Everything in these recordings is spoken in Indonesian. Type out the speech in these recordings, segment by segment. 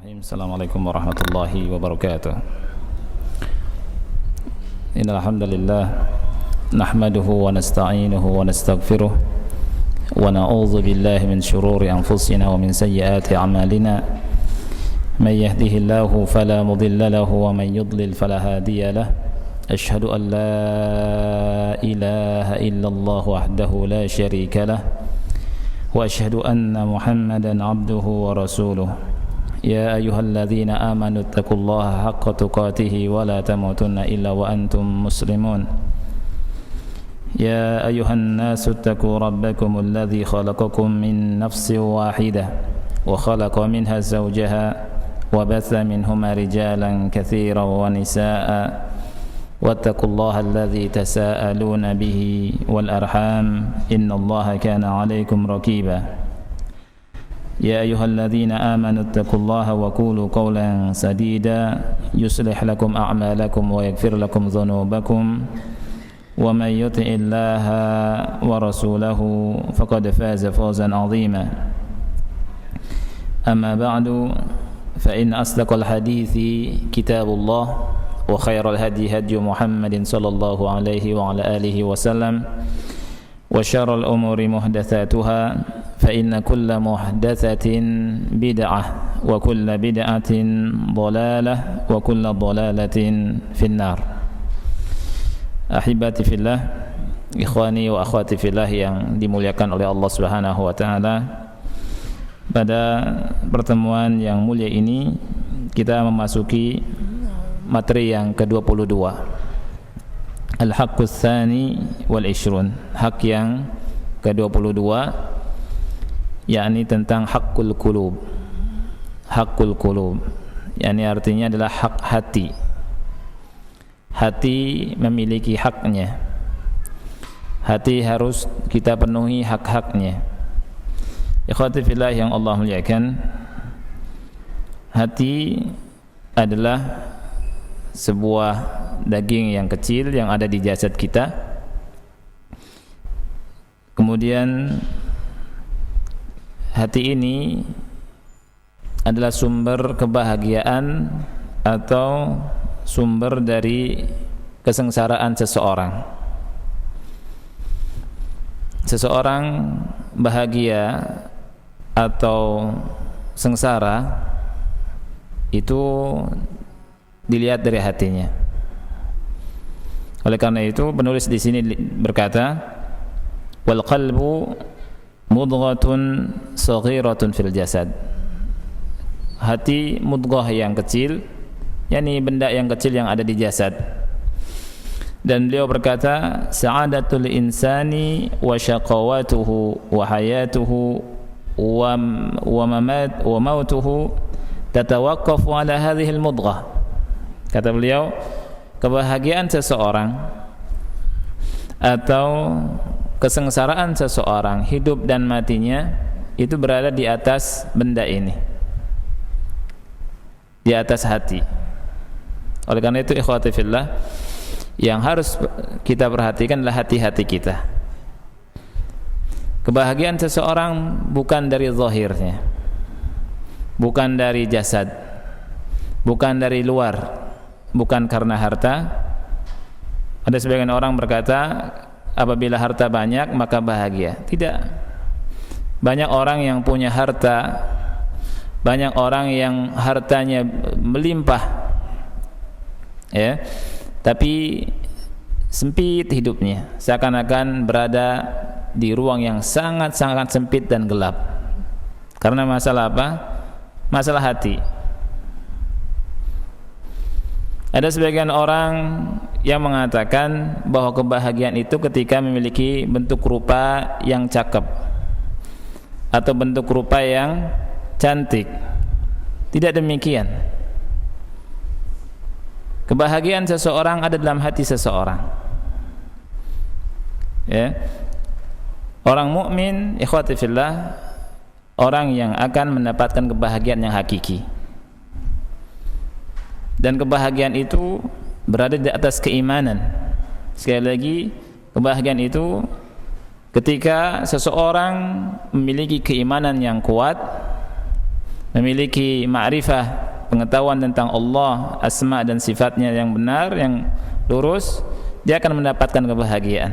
Bismillahirrahmanirrahim. Assalamualaikum warahmatullahi wabarakatuh. Innal hamdalillah nahmaduhu wa nasta'inuhu wa nastaghfiruh wa na'udzu billahi min shururi anfusina wa min sayyiati a'malina. May yahdihillahu fala mudilla lahu wa man yudlil fala hadiya lahu. Ashhadu an la ilaha illallah wahdahu la syarika lah wa ashhadu anna Muhammadan 'abduhu wa rasuluh. Ya ayyuhalladzina amanu taqullaha haqqa tuqatih wa la tamutunna illa wa antum muslimun. Ya ayyuhan nasu taqu rabbakumul ladzi khalaqakum min nafsin wahidah wa khalaqa minha zawjaha wa batha minhuma rijalan katsiran wa nisaa'a wattaqullaha alladzi tasaaluna bihi wal arham innallaha kana 'alaikum raqiba. يا أيها الذين آمنوا اتقوا الله وقولوا قولا سديدا يصلح لكم أعمالكم ويغفر لكم ذنوبكم ومن يطع الله ورسوله فقد فاز فوزا عظيما. أما بعد فإن أصدق الحديث كتاب الله وخير الهدي هدي محمد صلى الله عليه وعلى آله وسلم وشر الأمور محدثاتها فإن كل محدثة بدعة وكل بدعة ضلالة وكل ضلالة في النار. Ahibati fillah, ikhwani wa akhwati fillah yang dimuliakan oleh Allah Subhanahu wa taala. Pada pertemuan yang mulia ini kita memasuki materi yang ke-22. Al-haqqus tsani wal 20, hak yang ke-22, yakni tentang haqqul qulub. Haqqul qulub, yakni artinya adalah hak hati. Hati memiliki haknya. Hati harus kita penuhi hak-haknya. Ikhwati fillah yang Allah muliakan, hati adalah sebuah daging yang kecil yang ada di jasad kita. Kemudian hati ini adalah sumber kebahagiaan atau sumber dari kesengsaraan seseorang. Seseorang bahagia atau sengsara itu dilihat dari hatinya. Oleh karena itu penulis di sini berkata, wal qalbu mudghatun saghiratun fil jasad. Hati mudghah yang kecil, yakni benda yang kecil yang ada di jasad. Dan beliau berkata, sa'adatul insani wa syaqawatuhu wa hayatuhu wa mautuhu tatawaqqafu ala hadhihi al-mudghah. Kata beliau, kebahagiaan seseorang atau kesengsaraan seseorang, hidup dan matinya itu berada di atas benda ini, di atas hati. Oleh karena itu ikhwati fillah, yang harus kita perhatikan adalah hati-hati kita. Kebahagiaan seseorang bukan dari zahirnya, bukan dari jasad, bukan dari luar, bukan karena harta. Ada sebagian orang berkata, apabila harta banyak maka bahagia. Tidak. Banyak orang yang punya harta, banyak orang yang hartanya melimpah, ya, tapi sempit hidupnya, seakan-akan berada di ruang yang sangat-sangat sempit dan gelap. Karena masalah apa? Masalah hati. Ada sebagian orang yang mengatakan bahwa kebahagiaan itu ketika memiliki bentuk rupa yang cakep atau bentuk rupa yang cantik. Tidak demikian. Kebahagiaan seseorang ada dalam hati seseorang. Ya. Orang mukmin, ikhwati fillah, orang yang akan mendapatkan kebahagiaan yang hakiki. Dan kebahagiaan itu berada di atas keimanan. Sekali lagi, kebahagiaan itu ketika seseorang memiliki keimanan yang kuat, memiliki ma'rifah, pengetahuan tentang Allah, asma dan sifatnya yang benar, yang lurus, dia akan mendapatkan kebahagiaan.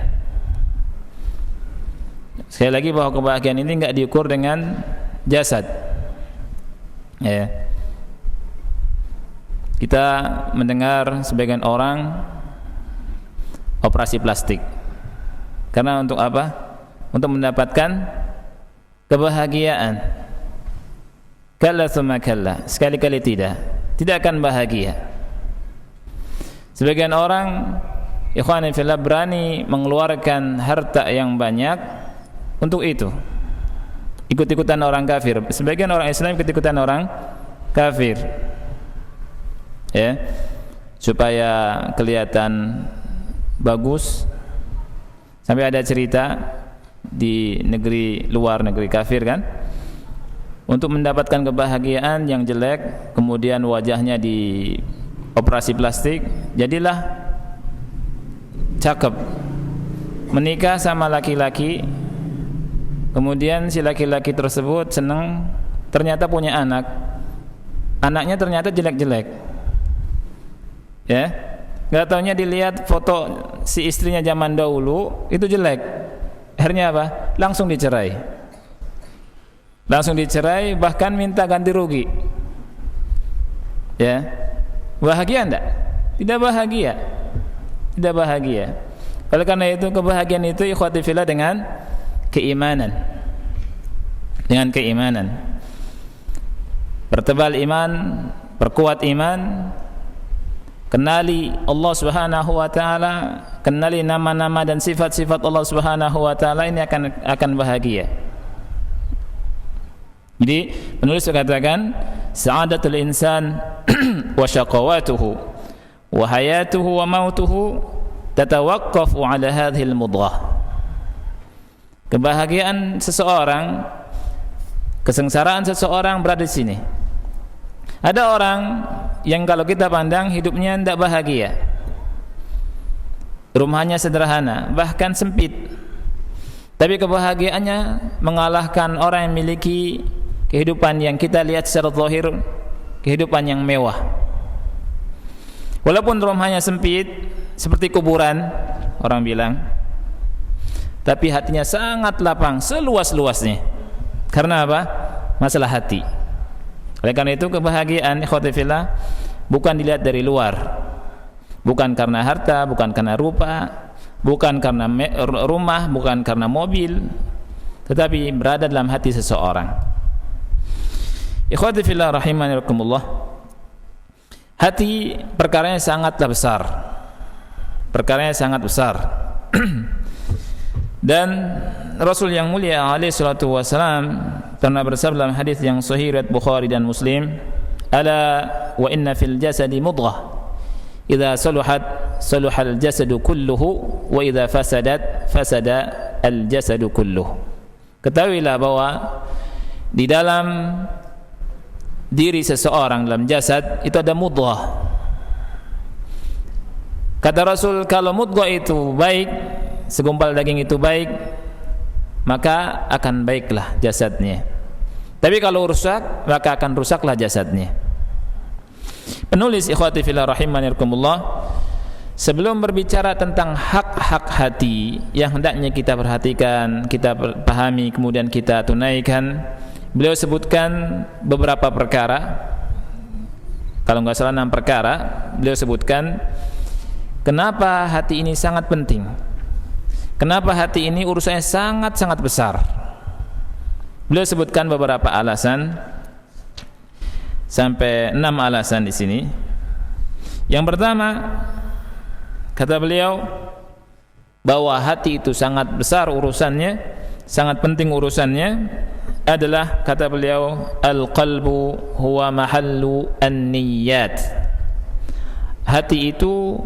Sekali lagi bahwa kebahagiaan ini enggak diukur dengan jasad. Ya. Kita mendengar sebagian orang operasi plastik. Karena untuk apa? Untuk mendapatkan kebahagiaan. Kalla tsumma kalla, sekali-kali tidak akan bahagia. Sebagian orang ikhwan fillah berani mengeluarkan harta yang banyak untuk itu, ikut-ikutan orang kafir. Sebagian orang Islam ikut-ikutan orang kafir, ya, supaya kelihatan bagus. Sampai ada cerita di negeri luar, negeri kafir kan, untuk mendapatkan kebahagiaan yang jelek, kemudian wajahnya di operasi plastik, jadilah cakep, menikah sama laki-laki, kemudian si laki-laki tersebut senang, ternyata punya anak, anaknya ternyata jelek-jelek, ya, nggak taunya dilihat foto si istrinya zaman dahulu itu jelek, akhirnya apa? Langsung dicerai, bahkan minta ganti rugi. Ya, bahagia enggak? Tidak bahagia. Oleh karena itu kebahagiaan itu ikhwati fillah dengan keimanan. Pertebal iman, perkuat iman, kenali Allah Subhanahu wa taala, kenali nama-nama dan sifat-sifat Allah Subhanahu wa taala, ini akan bahagia. Jadi penulis mengatakan sa'adatul insan wa syaqawatuhu wa hayatuhu wa mautuhu tatawaqqafu ala hadhihi al-mudghah. Kebahagiaan seseorang, kesengsaraan seseorang berada di sini. Ada orang yang kalau kita pandang hidupnya tidak bahagia, rumahnya sederhana, bahkan sempit, tapi kebahagiaannya mengalahkan orang yang memiliki kehidupan yang kita lihat secara zahir, kehidupan yang mewah. Walaupun rumahnya sempit seperti kuburan, orang bilang, tapi hatinya sangat lapang, seluas-luasnya. Karena apa? Masalah hati. Oleh karena itu kebahagiaan ikhwati fillah bukan dilihat dari luar, bukan karena harta, bukan karena rupa, bukan karena rumah, bukan karena mobil, tetapi berada dalam hati seseorang. Ikhwati fillah rahimani rahimakumullah, hati perkaranya sangatlah besar, perkaranya sangat besar. Dan Rasul yang mulia alaihi salatu wasalam pernah bersabda dalam hadis yang sahih riwayat Bukhari dan Muslim, ala wa inna fil jasadi mudghah idza saluhat saluhal jasadu kulluhu wa idza fasadat fasada al jasadu kulluhu. Ketahuilah bahwa di dalam diri seseorang, dalam jasad itu ada mudghah. Kata Rasul, kalau mudghah itu baik, segumpal daging itu baik, maka akan baiklah jasadnya. Tapi kalau rusak, maka akan rusaklah jasadnya. Penulis ikhwati fillah rahimani rahimakumullah, sebelum berbicara tentang hak-hak hati yang hendaknya kita perhatikan, kita pahami, kemudian kita tunaikan, beliau sebutkan beberapa perkara. Kalau nggak salah 6 perkara. Beliau sebutkan kenapa hati ini sangat penting, kenapa hati ini urusannya sangat-sangat besar. Beliau sebutkan beberapa alasan, sampai 6 alasan di sini. Yang pertama, kata beliau bahwa hati itu sangat besar urusannya, sangat penting urusannya adalah, kata beliau, al-qalbu huwa mahallu an-niyyat. Hati itu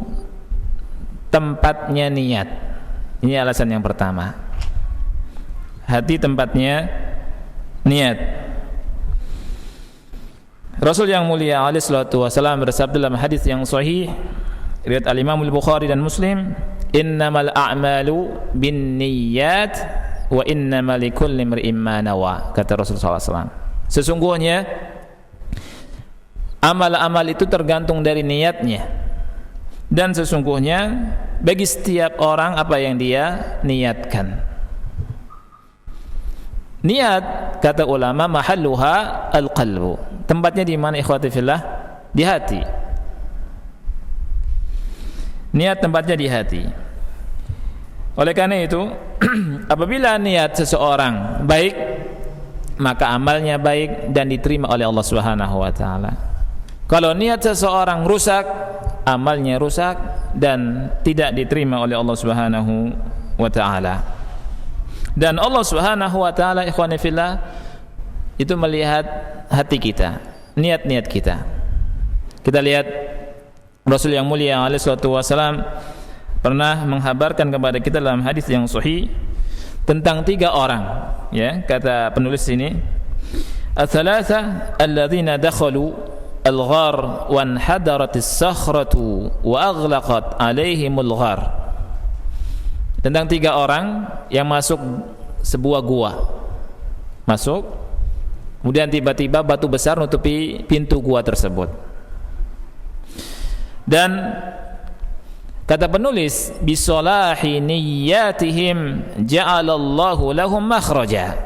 tempatnya niat. Ini alasan yang pertama. Hati tempatnya niat. Rasul yang mulia alaihi salatu wasallam bersabda dalam hadis yang sahih riwayat al-Imam al-Bukhari dan Muslim, innamal a'malu binniyat wa innama likulli imri'in ma nawa. Kata Rasulullah SAW, sesungguhnya Amal-amal itu tergantung dari niatnya. Dan sesungguhnya bagi setiap orang apa yang dia niatkan. Niat, kata ulama, mahalluha al-qalbu. Tempatnya di mana ikhwati fillah? Di hati. Niat tempatnya di hati. Oleh karena itu, apabila niat seseorang baik, maka amalnya baik dan diterima oleh Allah Subhanahu wa taala. Kalau niat seseorang rusak, amalnya rusak dan tidak diterima oleh Allah Subhanahu wa taala. Dan Allah Subhanahu wa taala, ikhwani fillah, itu melihat hati kita, niat-niat kita. Kita lihat Rasul yang mulia alaihi salatu wasalam pernah menghabarkan kepada kita dalam hadis yang sahih tentang 3 orang, ya, kata penulis ini, ats-tsalatsa alladzina dakhalu al-ghar wa anhadaratis sakhratu wa aghlaqat alaihimul ghar. Tentang 3 orang yang masuk sebuah gua. Masuk, kemudian tiba-tiba batu besar nutupi pintu gua tersebut. Dan kata penulis, bisolahi niyyatihim ja'alallahu lahum makhraja.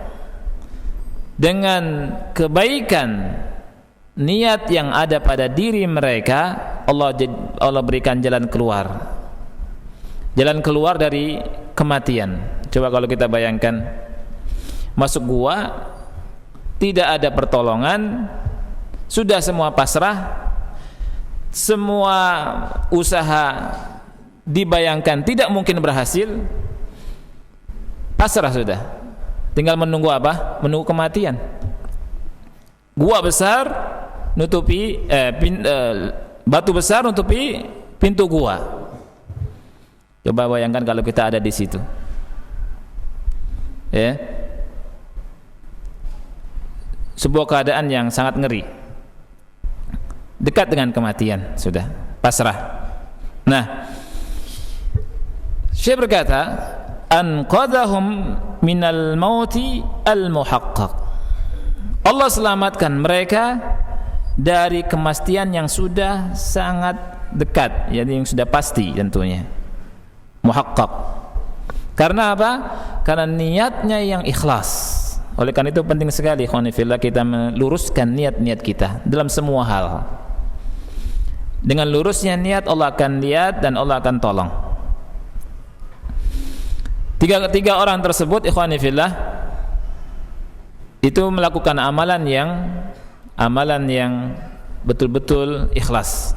Dengan kebaikan niat yang ada pada diri mereka, Allah berikan jalan keluar. Jalan keluar dari kematian. Coba kalau kita bayangkan, masuk gua, tidak ada pertolongan, sudah semua pasrah, semua usaha dibayangkan tidak mungkin berhasil, pasrah sudah, tinggal menunggu apa? Menunggu kematian. Gua besar nutupi batu besar nutupi pintu gua. Coba bayangkan kalau kita ada di situ, ya, sebuah keadaan yang sangat ngeri, dekat dengan kematian, sudah pasrah. Nah, Syekh berkata, anqadhahum minal mauti al-muhaqqaq. Allah selamatkan mereka dari kematian yang sudah sangat dekat, yakni yang sudah pasti tentunya. Muhaqqaq. Karena apa? Karena niatnya yang ikhlas. Oleh karena itu penting sekali ikhwani fillah kita meluruskan niat-niat kita dalam semua hal. Dengan lurusnya niat, Allah akan lihat dan Allah akan tolong. Tiga orang tersebut ikhwani fillah itu melakukan amalan yang betul-betul ikhlas.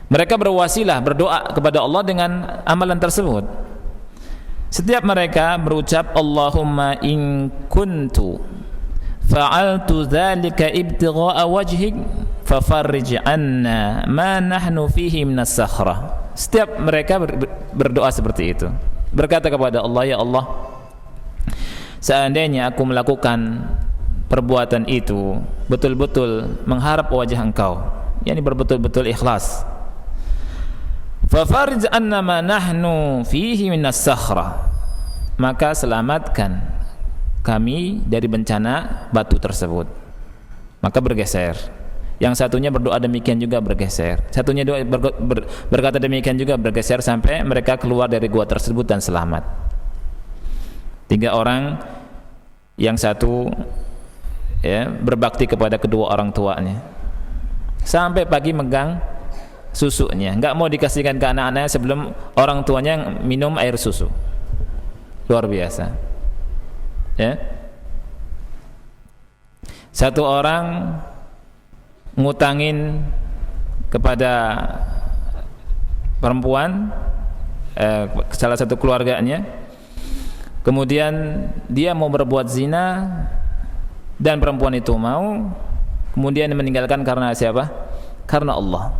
Mereka berwasilah, berdoa kepada Allah dengan amalan tersebut. Setiap mereka berucap, Allahumma in kuntu fa'altu dzalika ibtigha'a wajhik fafarrij anna ma nahnu fihi minas sakhrah. Setiap mereka berdoa seperti itu, berkata kepada Allah, ya Allah, seandainya aku melakukan perbuatan itu betul-betul mengharap wajah Engkau, yakni berbetul-betul ikhlas, fafarij anna ma nahnu fihi minas sakhrah, maka selamatkan kami dari bencana batu tersebut. Maka bergeser. Yang satunya berdoa demikian juga bergeser. Satunya berkata demikian juga bergeser sampai mereka keluar dari gua tersebut dan selamat. 3 orang, yang satu ya berbakti kepada kedua orang tuanya sampai pagi megang susunya, enggak mau dikasihkan ke anak-anaknya sebelum orang tuanya minum air susu. Luar biasa, ya. Satu orang ngutangin kepada perempuan, salah satu keluarganya, kemudian dia mau berbuat zina dan perempuan itu mau, kemudian meninggalkan karena siapa? Karena Allah.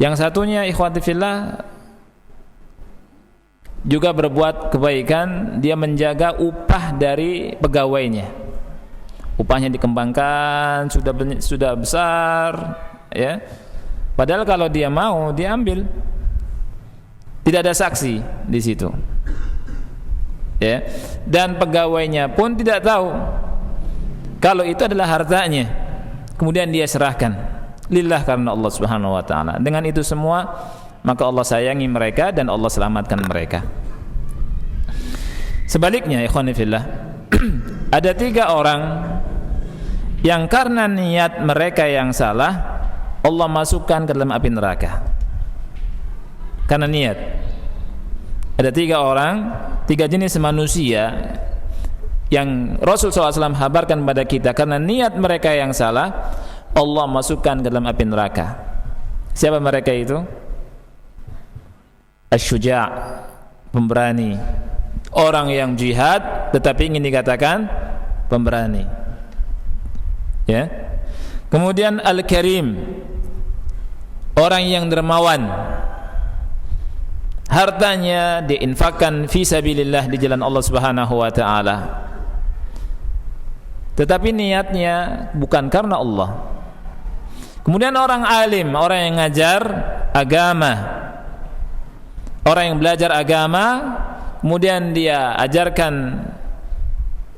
Yang satunya ikhwati fillah juga berbuat kebaikan, dia menjaga upah dari pegawainya. Upahnya dikembangkan, sudah besar, ya. Padahal kalau dia mau, dia ambil. Tidak ada saksi di situ. Ya. Dan pegawainya pun tidak tahu kalau itu adalah hartanya. kemudian dia serahkan lillah karena Allah Subhanahu wa taala. Dengan itu semua maka Allah sayangi mereka dan Allah selamatkan mereka. Sebaliknya ikhwan fillah, ada 3 orang yang karena niat mereka yang salah Allah masukkan ke dalam api neraka. Karena niat. Ada 3 orang, 3 jenis manusia yang Rasul SAW habarkan kepada kita, karena niat mereka yang salah Allah masukkan ke dalam api neraka. Siapa mereka itu? Asy-syuja', pemberani. Orang yang jihad tetapi ingin dikatakan pemberani. Ya. Kemudian al-karim, orang yang dermawan. Hartanya diinfakkan fi sabilillah, di jalan Allah Subhanahu wa taala. Tetapi niatnya bukan karena Allah. Kemudian orang alim, orang yang ngajar agama. Orang yang belajar agama, kemudian dia ajarkan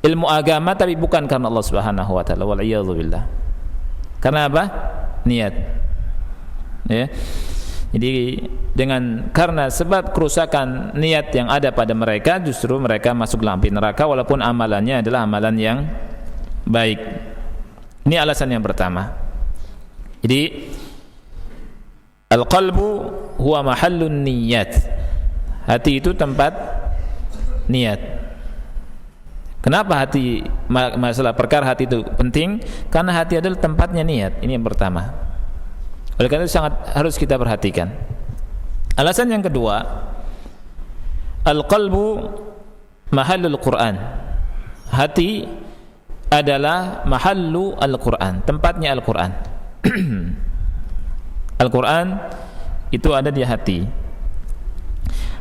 ilmu agama tapi bukan karena Allah Subhanahu wa taala, wal iyadzu billah. Karena apa? Niat. Ya. Jadi karena sebab kerusakan niat yang ada pada mereka, justru mereka masuk dalam api neraka walaupun amalannya adalah amalan yang baik. Ini alasan yang pertama. Jadi al-qalbu huwa mahallun niyat. Hati itu tempat niat. Kenapa hati, masalah perkara hati itu penting? Karena hati adalah tempatnya niat. Ini yang pertama. Oleh karena itu sangat harus kita perhatikan. Alasan yang kedua, al-qalbu mahallul Quran. Hati adalah mahallu Al-Quran, tempatnya Al-Quran. Al-Quran itu ada di hati.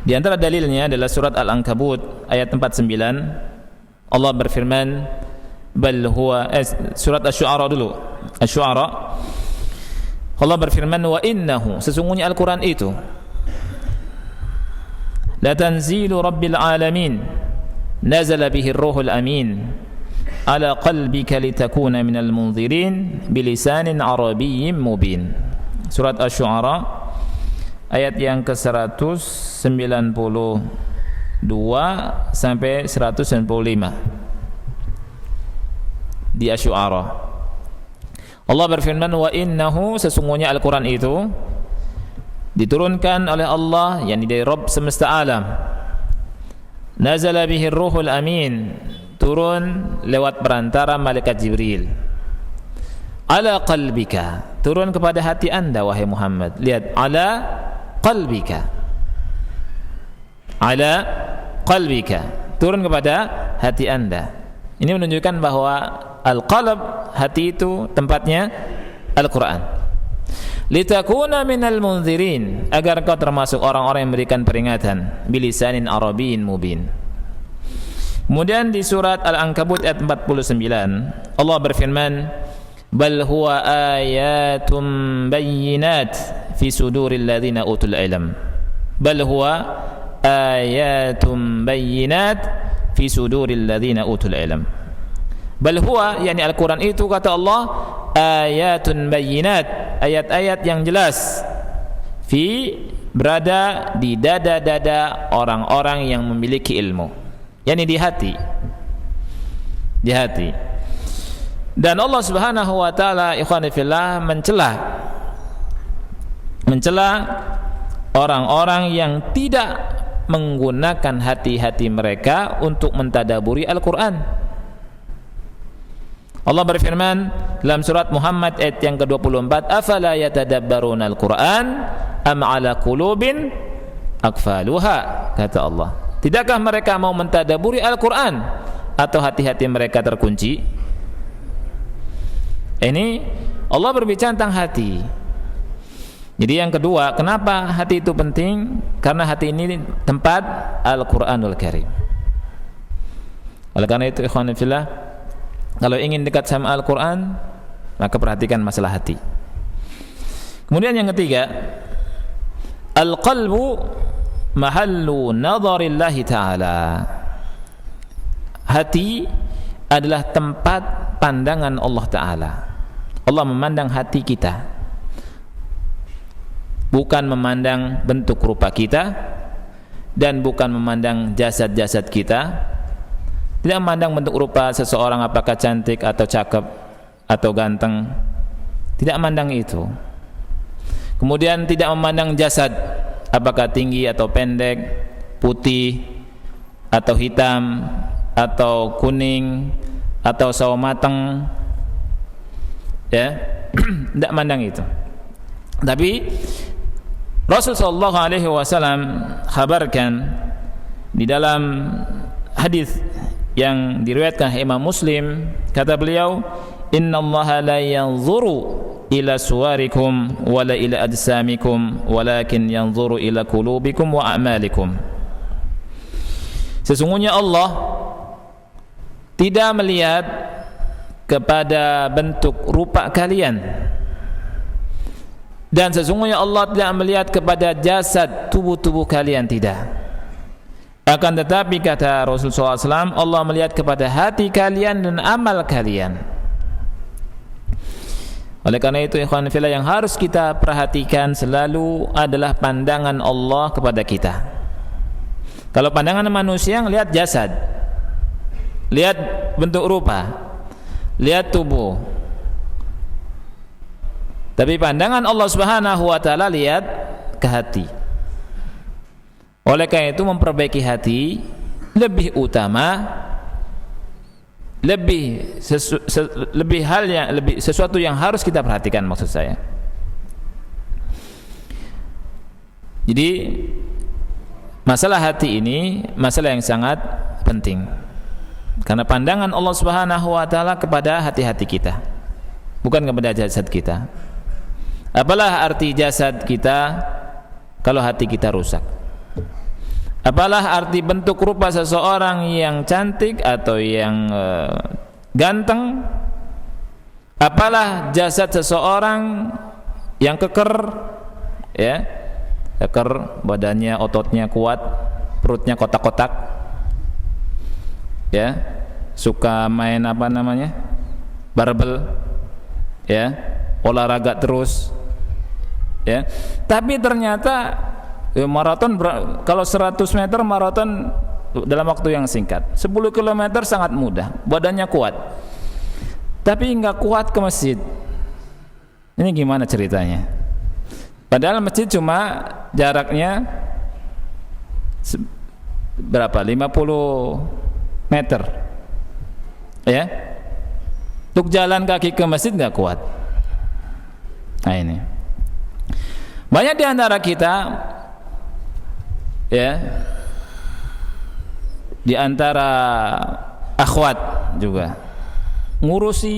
Di antara dalilnya adalah surat Al-Ankabut ayat 49. Allah berfirman, surat Asy-Syu'ara dulu. Asy-Syu'ara. Allah berfirman, wa innahu, sesungguhnya Al-Quran itu la tanzilu rabbil alamin, nazala bihi ar-ruhul amin ala qalbika litakuna minal munzirin bilisanin arabiyyin mubin. Surat Asy-Syu'ara ayat yang ke-192 sampai 195 di Asy-Syu'ara. Allah berfirman, wa innahu, sesungguhnya Al-Quran itu diturunkan oleh Allah, yakni dari Rabb semesta alam. Nazala bihi ar-ruhul amin, turun lewat perantara malaikat Jibril. Ala qalbika, turun kepada hati anda wahai Muhammad. Lihat, ala qalbika, ala qalbika, turun kepada hati anda. Ini menunjukkan bahwa al-qalb, hati itu tempatnya Al-Quran. Litakuna minal munzirin, agar kau termasuk orang-orang yang memberikan peringatan, bilisanin arabiyyin mubin. Kemudian di surat Al-Ankabut ayat 49 Allah berfirman, bal huwa ayatum bayyinat fi suduril ladzina utul ilm. Bal huwa ayatum bayyinat fi suduril ladzina utul ilm. Bal huwa, yakni Al-Quran itu, kata Allah, ayatun bayyinat, ayat-ayat yang jelas, berada di dada-dada orang-orang yang memiliki ilmu, yakni di hati. Di hati. Dan Allah Subhanahu wa taala, ikhwani fillah, mencela orang-orang yang tidak menggunakan hati-hati mereka untuk mentadaburi Al-Quran. Allah berfirman dalam surat Muhammad ayat yang ke-24, afala yatadabbaruna al-Quran am ala qulubin aqfaluha, kata Allah, tidakkah mereka mau mentadaburi Al-Quran atau hati-hati mereka terkunci? Ini Allah berbicara tentang hati. Jadi yang kedua, kenapa hati itu penting? Karena hati ini tempat Al-Quranul Karim. Oleh karena itu, ikhwan fillah, kalau ingin dekat sama Al-Quran, maka perhatikan masalah hati. Kemudian yang ketiga, al-qalbu mahallu nadharillahi ta'ala. Hati adalah tempat pandangan Allah Ta'ala. Allah memandang hati kita, bukan memandang bentuk rupa kita dan bukan memandang jasad-jasad kita. Tidak memandang bentuk rupa seseorang apakah cantik atau cakep atau ganteng, tidak memandang itu. Kemudian tidak memandang jasad, apakah tinggi atau pendek, putih atau hitam atau kuning atau sawo mateng, ya. Tidak memandang itu. Tapi Rasul sallallahu alaihi wasallam khabarkan di dalam hadis yang diriwayatkan Imam Muslim, kata beliau, innallaha la yanzuru ila suwarikum wala ila ajsamikum walakin yanzuru ila qulubikum wa a'malikum. Sesungguhnya Allah tidak melihat kepada bentuk rupa kalian, dan sesungguhnya Allah tidak melihat kepada jasad tubuh-tubuh kalian, tidak. Akan tetapi kata Rasulullah SAW, Allah melihat kepada hati kalian dan amal kalian. Oleh karena itu ikhwan fillah, yang harus kita perhatikan selalu adalah pandangan Allah kepada kita. Kalau pandangan manusia lihat jasad, lihat bentuk rupa, lihat tubuh. Tapi pandangan Allah Subhanahu wa taala lihat ke hati. Oleh karena itu memperbaiki hati lebih utama, lebih sesuatu yang harus kita perhatikan, maksud saya. Jadi masalah hati ini masalah yang sangat penting, karena pandangan Allah Subhanahu wa taala kepada hati-hati kita, bukan kepada jasad kita. Apalah arti jasad kita kalau hati kita rusak? Apalah arti bentuk rupa seseorang yang cantik atau yang ganteng? Apalah jasad seseorang yang keker, ya, keker, badannya, ototnya kuat, perutnya kotak-kotak, ya, suka main apa namanya, barbel, ya, olahraga terus, ya. Tapi ternyata maraton, kalau 100 meter maraton dalam waktu yang singkat, 10 km sangat mudah, badannya kuat, tapi nggak kuat ke masjid. Ini gimana ceritanya? Padahal masjid cuma jaraknya berapa? 50 meter, ya. Untuk jalan kaki ke masjid nggak kuat. Nah ini banyak di antara kita, ya, di antara akhwat juga ngurusi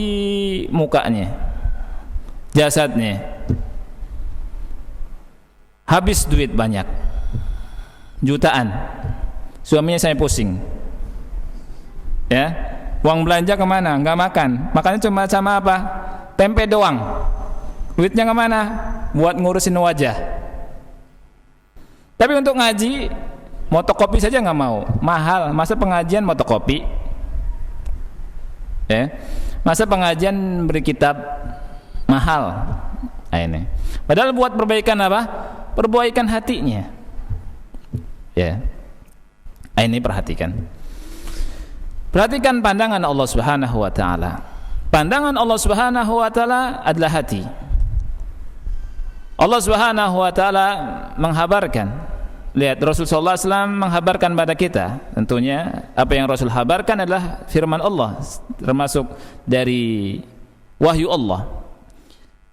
mukanya, jasadnya, habis duit banyak, jutaan, suaminya saya pusing, ya, uang belanja kemana? Nggak makan, makannya cuma sama apa? Tempe doang. Duitnya kemana? Buat ngurusin wajah. Tapi untuk ngaji, motokopi saja nggak mau, mahal. Masa pengajian motokopi? Ya, masa pengajian beri kitab mahal? Nah, ini. Padahal buat perbaikan apa? Perbaikan hatinya. Ya, nah, ini perhatikan. Perhatikan pandangan Allah Subhanahu wa taala. Pandangan Allah Subhanahu wa taala adalah hati. Allah Subhanahu wa taala menghabarkan, lihat Rasulullah SAW menghabarkan pada kita, tentunya apa yang Rasul habarkan adalah firman Allah, termasuk dari wahyu Allah.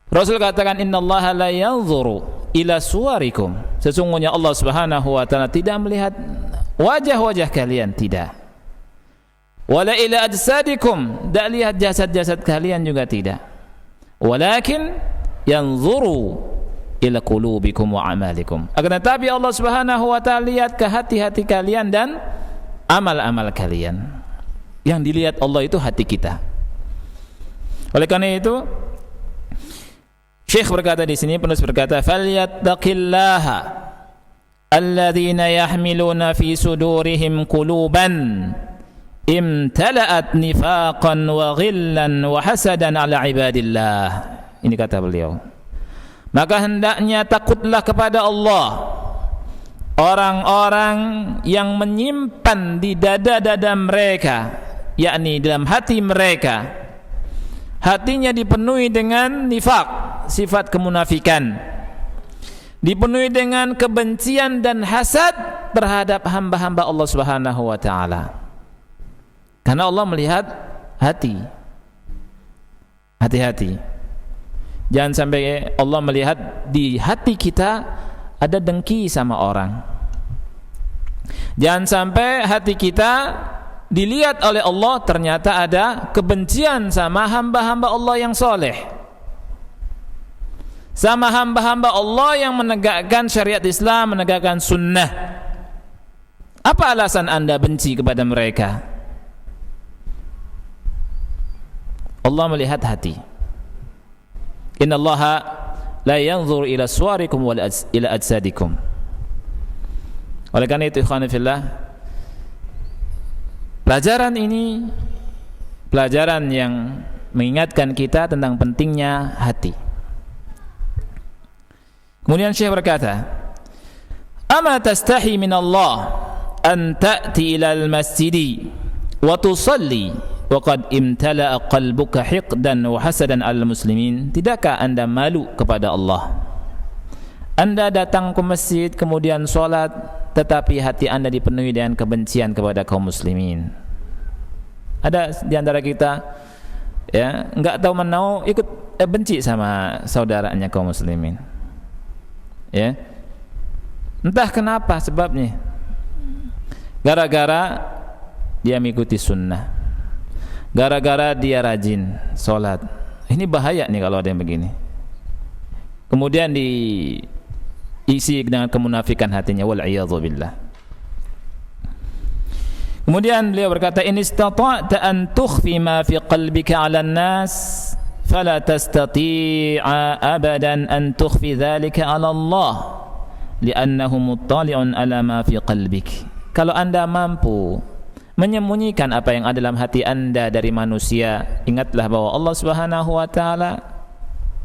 Rasul katakan, innallaha la yanzuru ila suwarikum, sesungguhnya Allah Subhanahu wa taala tidak melihat wajah-wajah kalian, tidak. Wala ila ajsadikum, tidak lihat jasad-jasad kalian juga tidak. Walakin yanzuru ila qulubikum wa amalikum, akan tetapi Allah Subhanahu wa taala lihat ke hati-hati kalian dan amal-amal kalian. Yang dilihat Allah itu hati kita. Oleh karena itu Syekh berkata di sini, penulis berkata, falyattaqillaha alladzina yahmiluna fi sudurihim quluban imtala'at nifaqan wa ghillan wa hasadan ala ibadillah. Ini kata beliau. Maka hendaknya takutlah kepada Allah orang-orang yang menyimpan di dada-dada mereka, yakni dalam hati mereka, hatinya dipenuhi dengan nifaq, sifat kemunafikan, dipenuhi dengan kebencian dan hasad terhadap hamba-hamba Allah Subhanahu wa taala. Karena Allah melihat hati. Hati-hati. Jangan sampai Allah melihat di hati kita ada dengki sama orang. Jangan sampai hati kita dilihat oleh Allah ternyata ada kebencian sama hamba-hamba Allah yang soleh, sama hamba-hamba Allah yang menegakkan syariat Islam, menegakkan sunnah. Apa alasan Anda benci kepada mereka? Allah melihat hati. Innallaha la yanzur ila suwarikum wa ila ajsadikum. Oleh karena itu ikhwan fillah, pelajaran ini pelajaran yang mengingatkan kita tentang pentingnya hati. Kemudian Syekh berkata, "Ama tastahi min Allah an ta'ti ila al-masjidi wa tusalli waqad imtala'a qalbuka hiqdan wa hasadan al muslimin." Tidakkah Anda malu kepada Allah? Anda datang ke masjid kemudian sholat, tetapi hati Anda dipenuhi dengan kebencian kepada kaum muslimin. Ada di antara kita ya, enggak tahu menau ikut benci sama saudaranya kaum muslimin. Ya. Entah kenapa sebabnya. Gara-gara dia mengikuti sunnah. Gara-gara dia rajin sholat. Ini bahaya nih kalau ada yang begini. Kemudian diisi dengan kemunafikan hatinya, wal'iyadzu billah. Kemudian beliau berkata, in istata'ta an tukhfi ma fi qalbika 'ala an-nas fala tastati'a abadan an tukhfi dhalika 'ala Allah li'annahu muttali'un 'ala ma fi qalbik. Kalau Anda mampu menyembunyikan apa yang ada dalam hati Anda dari manusia, ingatlah bahwa Allah Subhanahu wa taala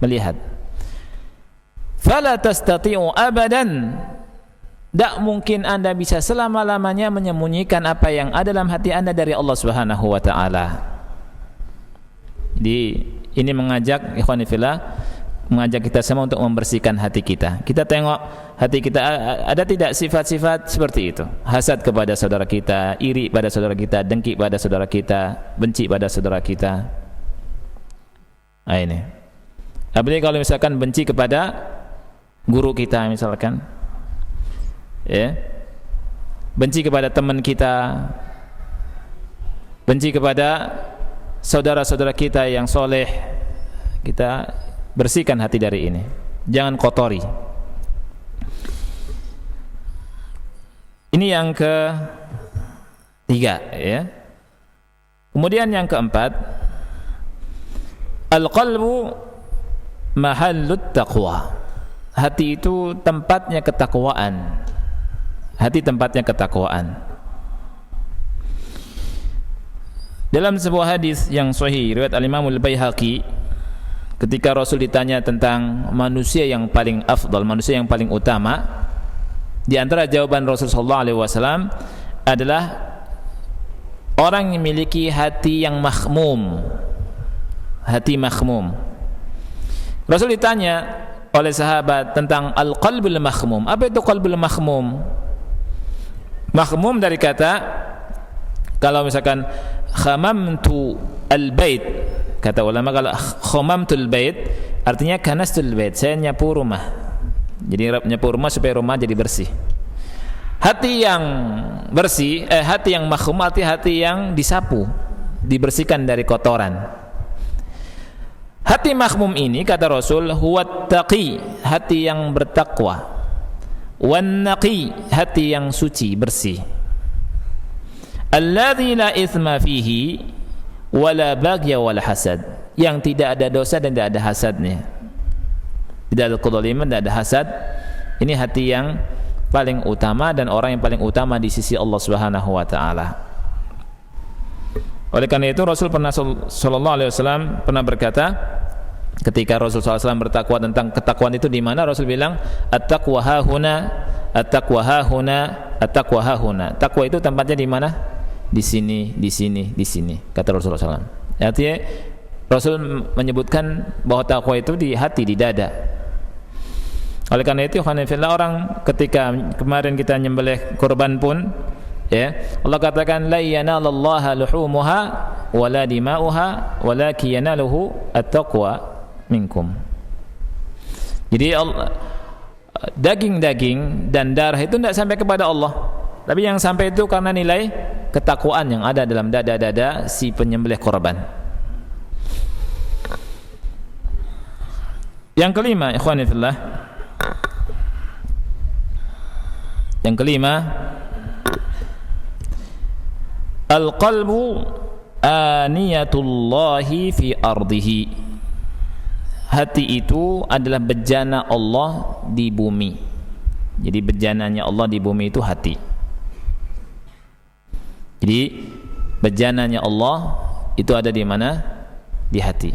melihat. Fala tastati'u abadan, tidak mungkin Anda bisa selama-lamanya menyembunyikan apa yang ada dalam hati Anda dari Allah Subhanahu wa taala. Jadi ini mengajak ikhwan fillah, mengajak kita semua untuk membersihkan hati kita. Kita tengok hati kita ada tidak sifat-sifat seperti itu. Hasad kepada saudara kita, iri pada saudara kita, dengki pada saudara kita, benci pada saudara kita. Nah ini. Apalagi kalau misalkan benci kepada guru kita misalkan, ya, benci kepada teman kita, benci kepada saudara-saudara kita yang soleh, kita bersihkan hati dari ini, jangan kotori. Ini yang ketiga, ya. Kemudian yang keempat, al-qalbu mahallut taqwa. Hati itu tempatnya ketakwaan. Hati tempatnya ketakwaan. Dalam sebuah hadis yang sahih riwayat Al-Imam Al-Baihaqi, ketika Rasul ditanya tentang manusia yang paling afdal, manusia yang paling utama, di antara jawaban Rasul sallallahu alaihi wasallam adalah orang yang memiliki hati yang makhmum. Hati makhmum. Rasul ditanya oleh sahabat tentang al-qalbul makhmum. Apa itu qalbul makhmum? Makhmum dari kata, kalau misalkan khamamtu al-bait, kata ulama, kalau khamamtul bait artinya kanastul bait, saya nyapu rumah. Jadi nyapu rumah supaya rumah jadi bersih. Hati yang bersih, hati yang makhmum artinya hati yang disapu, dibersihkan dari kotoran. Hati makhmum ini kata Rasul, huwa taqi, hati yang bertakwa, wan naqi, hati yang suci, bersih, alladzi la itsma fihi wala baghya wala hasad, yang tidak ada dosa dan tidak ada hasadnya, tidak ada kedzaliman, tidak ada hasad. Ini hati yang paling utama dan orang yang paling utama di sisi Allah Subhanahu wa taala. Oleh karena itu Rasul sallallahu alaihi wasallam pernah berkata, ketika Rasul sallallahu alaihi wasallam bertakwa tentang ketakwaan itu di mana, Rasul bilang at-taqwa hahuna, at-taqwa hahuna, at-taqwa hahuna. Takwa itu tempatnya di mana? Di sini, di sini, di sini, kata Rasulullah SAW. Artinya Rasul menyebutkan bahwa takwa itu di hati, di dada. Oleh karena itu orang ketika kemarin kita nyembelih kurban pun, ya, Allah katakan la yanalallaha luhumuha wala dima'uha walakin yanaluhu at-taqwa minkum. Jadi daging-daging dan darah itu tidak sampai kepada Allah, tapi yang sampai itu karena nilai ketakwaan yang ada dalam dada-dada si penyembelih korban. Yang kelima, ikhwani fillah, yang kelima, al-qalbu aniyatullahi fi ardihi. Hati itu adalah bejana Allah di bumi. Jadi bejananya Allah di bumi itu hati. Jadi bejananya Allah itu ada di mana? Di hati.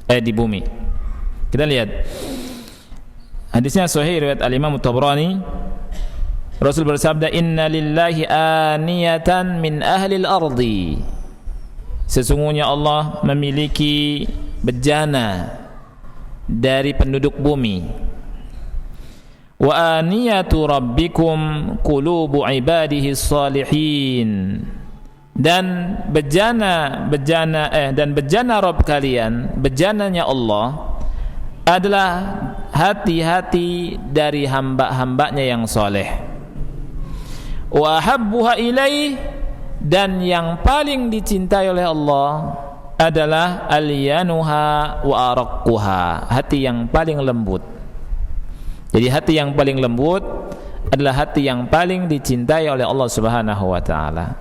Di bumi. Kita lihat hadisnya sahih riwayat al-Imam Tabrani. Rasul bersabda, inna lillahi aniyatan min ahli al-ardi. Sesungguhnya Allah memiliki bejana dari penduduk bumi. Wa aniyatu rabbikum qulubu ibadihi salihin. Dan bejana Rabb kalian, bejananya Allah adalah hati-hati dari hamba-hambanya yang soleh. Wa habbuha ilaih, dan yang paling dicintai oleh Allah adalah alyanuha wa araqquha, hati yang paling lembut. Jadi hati yang paling lembut adalah hati yang paling dicintai oleh Allah Subhanahu wa taala.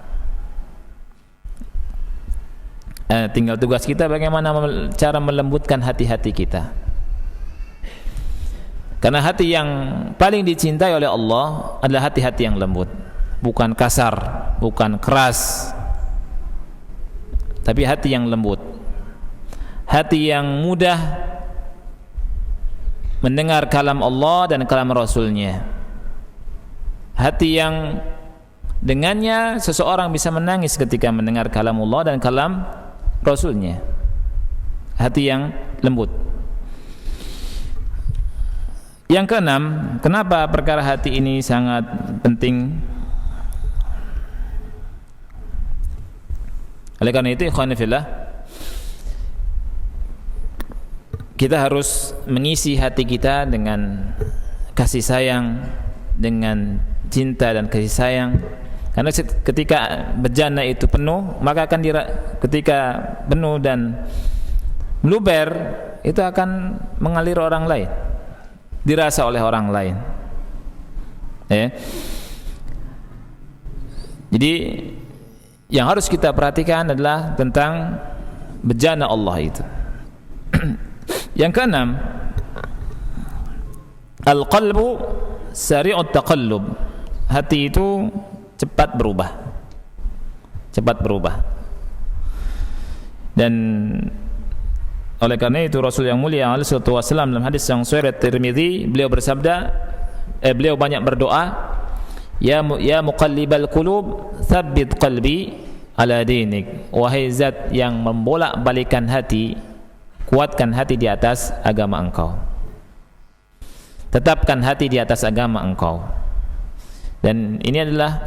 Tinggal tugas kita bagaimana cara melembutkan hati-hati kita. Karena hati yang paling dicintai oleh Allah adalah hati-hati yang lembut, bukan kasar, bukan keras, tapi hati yang lembut, hati yang mudah mendengar kalam Allah dan kalam Rasulnya, hati yang dengannya seseorang bisa menangis ketika mendengar kalam Allah dan kalam Rasulnya, hati yang lembut. Yang keenam, kenapa perkara hati ini sangat penting? Oleh karena itu, ikhwani fillah, kita harus mengisi hati kita dengan kasih sayang, dengan cinta dan kasih sayang. Karena ketika bejana itu penuh, maka akan ketika penuh dan meluber, itu akan mengalir orang lain, dirasa oleh orang lain. Jadi yang harus kita perhatikan adalah tentang bejana Allah itu. Yang keenam, al-qalbu sari'ut taqallub. Hati itu cepat berubah. Cepat berubah. Dan oleh karena itu Rasul yang mulia alaihi wasallam dalam hadis yang sahih Tirmizi, beliau bersabda, beliau banyak berdoa, ya muqallibal qulub tsabbit qalbi ala dinik. Wahai zat yang membolak-balikan hati, kuatkan hati di atas agama engkau. Tetapkan hati di atas agama engkau. Dan ini adalah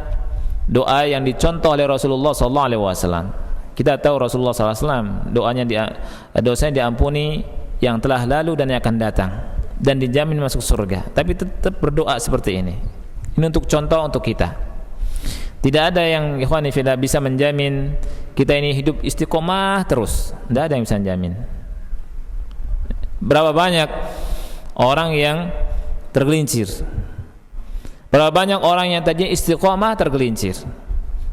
doa yang dicontoh oleh Rasulullah SAW. Kita tahu Rasulullah SAW dosanya diampuni yang telah lalu dan yang akan datang, dan dijamin masuk surga. Tapi tetap berdoa seperti ini. Ini untuk contoh untuk kita. Tidak ada yang ikhwani fillah bisa menjamin kita ini hidup istiqomah terus. Tidak ada yang bisa menjamin. Berapa banyak orang yang tergelincir? Berapa banyak orang yang tadinya istiqomah tergelincir?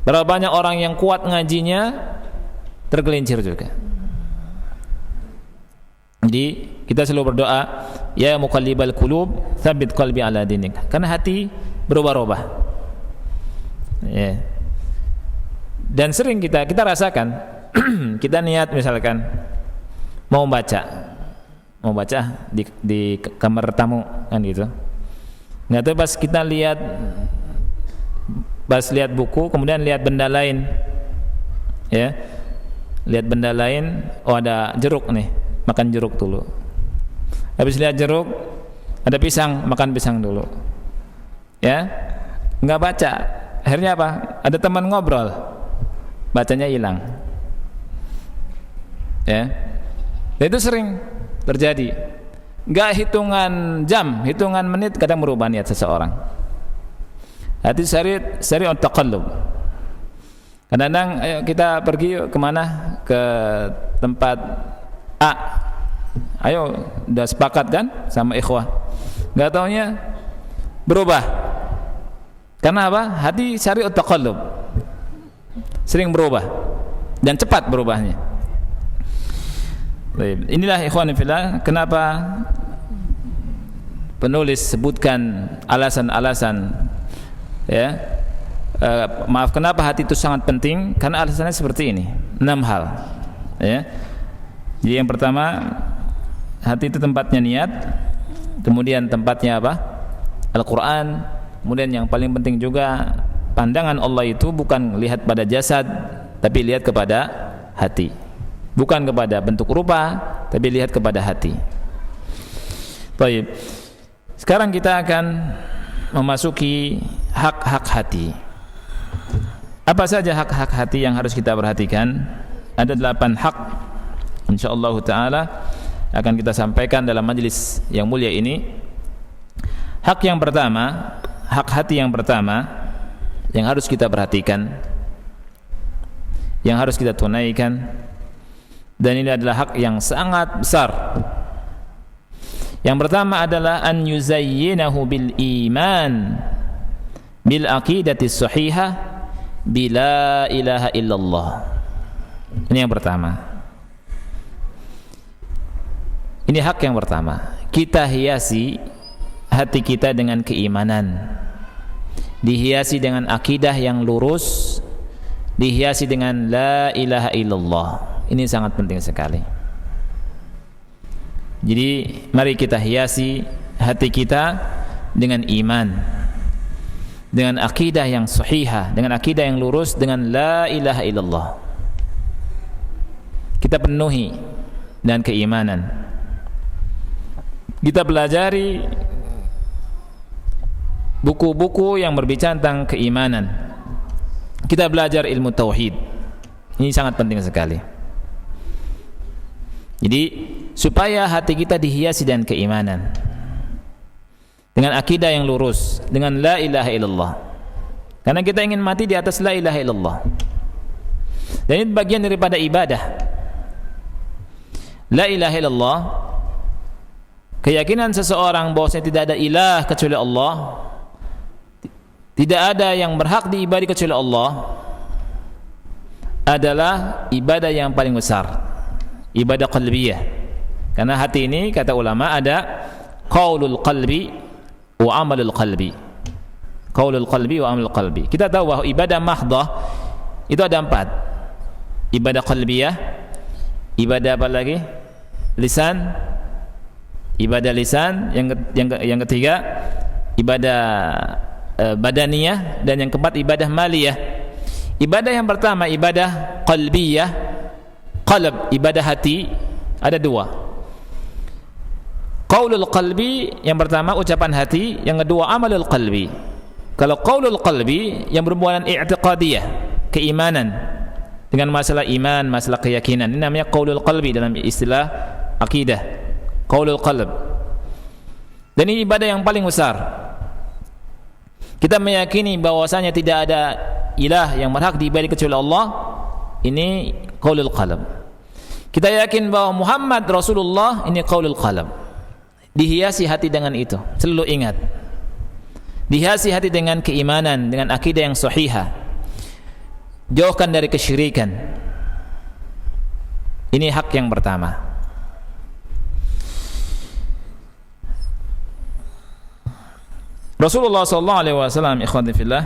Berapa banyak orang yang kuat ngajinya tergelincir juga? Jadi kita selalu berdoa, ya muqallibal qulub tsabbit qalbi ala dinik. Karena hati berubah-ubah. Ya. Dan sering kita rasakan kita niat misalkan mau baca di kamar tamu kan gitu. Nggak tahu pas kita lihat buku kemudian lihat benda lain, ya, lihat benda lain, oh ada jeruk nih, makan jeruk dulu. Habis lihat jeruk ada pisang, makan pisang dulu, ya, nggak baca. Akhirnya apa? Ada teman ngobrol, bacanya hilang, ya. Dan itu sering terjadi. Nggak hitungan jam, hitungan menit kadang merubah niat seseorang. Hati sari taqallub. Kadang-kadang ayo kita pergi yuk kemana, ke tempat A, ayo udah sepakat kan sama ikhwah, nggak taunya berubah. Karena apa? Hati sari taqallub, sering berubah dan cepat berubahnya. Baik, inilah ikhwan fillah kenapa penulis sebutkan alasan-alasan, ya, maaf, kenapa hati itu sangat penting, karena alasannya seperti ini, 6 hal, ya. Jadi yang pertama, hati itu tempatnya niat, kemudian tempatnya apa? Al-Quran, kemudian yang paling penting juga pandangan Allah itu bukan lihat pada jasad, tapi lihat kepada hati, bukan kepada bentuk rupa, tapi lihat kepada hati. Baik, sekarang kita akan memasuki hak-hak hati. Apa saja hak-hak hati yang harus kita perhatikan? Ada 8 hak, insyaallah ta'ala akan kita sampaikan dalam majelis yang mulia ini. Hak yang pertama, hak hati yang pertama yang harus kita perhatikan, yang harus kita tunaikan, dan ini adalah hak yang sangat besar. Yang pertama adalah an yuzayyinahu bil iman bil aqidati sahihah bila ilaha illallah. Ini yang pertama. Ini hak yang pertama. Kita hiasi hati kita dengan keimanan, dihiasi dengan akidah yang lurus, dihiasi dengan la ilaha illallah. Ini sangat penting sekali. Jadi mari kita hiasi hati kita dengan iman, dengan akidah yang sahihah, dengan akidah yang lurus, dengan la ilaha illallah. Kita penuhi dengan keimanan. Kita pelajari buku-buku yang berbicara tentang keimanan. Kita belajar ilmu tauhid. Ini sangat penting sekali. Jadi supaya hati kita dihiasi dengan keimanan, dengan akidah yang lurus, dengan la ilaha illallah. Karena kita ingin mati di atas la ilaha illallah. Dan ini bagian daripada ibadah. La ilaha illallah, keyakinan seseorang bahwasanya tidak ada ilah kecuali Allah, tidak ada yang berhak diibadai kecuali Allah, adalah ibadah yang paling besar, ibadah qalbiyah. Karena hati ini kata ulama ada qaulul qalbi wa amalul qalbi. Qaulul qalbi wa amalul qalbi. Kita tahu bahwa ibadah mahdhah itu ada 4. Ibadah qalbiyah, ibadah apa lagi? Lisan, ibadah lisan, yang ketiga ibadah badaniyah, dan yang keempat ibadah maliyah. Ibadah yang pertama ibadah qalbiyah, qalb, ibadah hati, ada 2. Qaulul qalbi yang pertama ucapan hati, yang kedua amalul qalbi. Kalau qaulul qalbi yang berhubungan i'tiqadiyah, keimanan, dengan masalah iman, masalah keyakinan, ini namanya qaulul qalbi dalam istilah akidah, qaulul qalb. Dan ini ibadah yang paling besar. Kita meyakini bahwasanya tidak ada ilah yang berhak diibadai kecuali Allah, ini qaulul qalb. Kita yakin bahwa Muhammad Rasulullah, ini qaulul qalb. Dihiasi hati dengan itu, selalu ingat. Dihiasi hati dengan keimanan, dengan akidah yang sahihah. Jauhkan dari kesyirikan. Ini hak yang pertama. Rasulullah sallallahu alaihi wasallam ikhwan fillah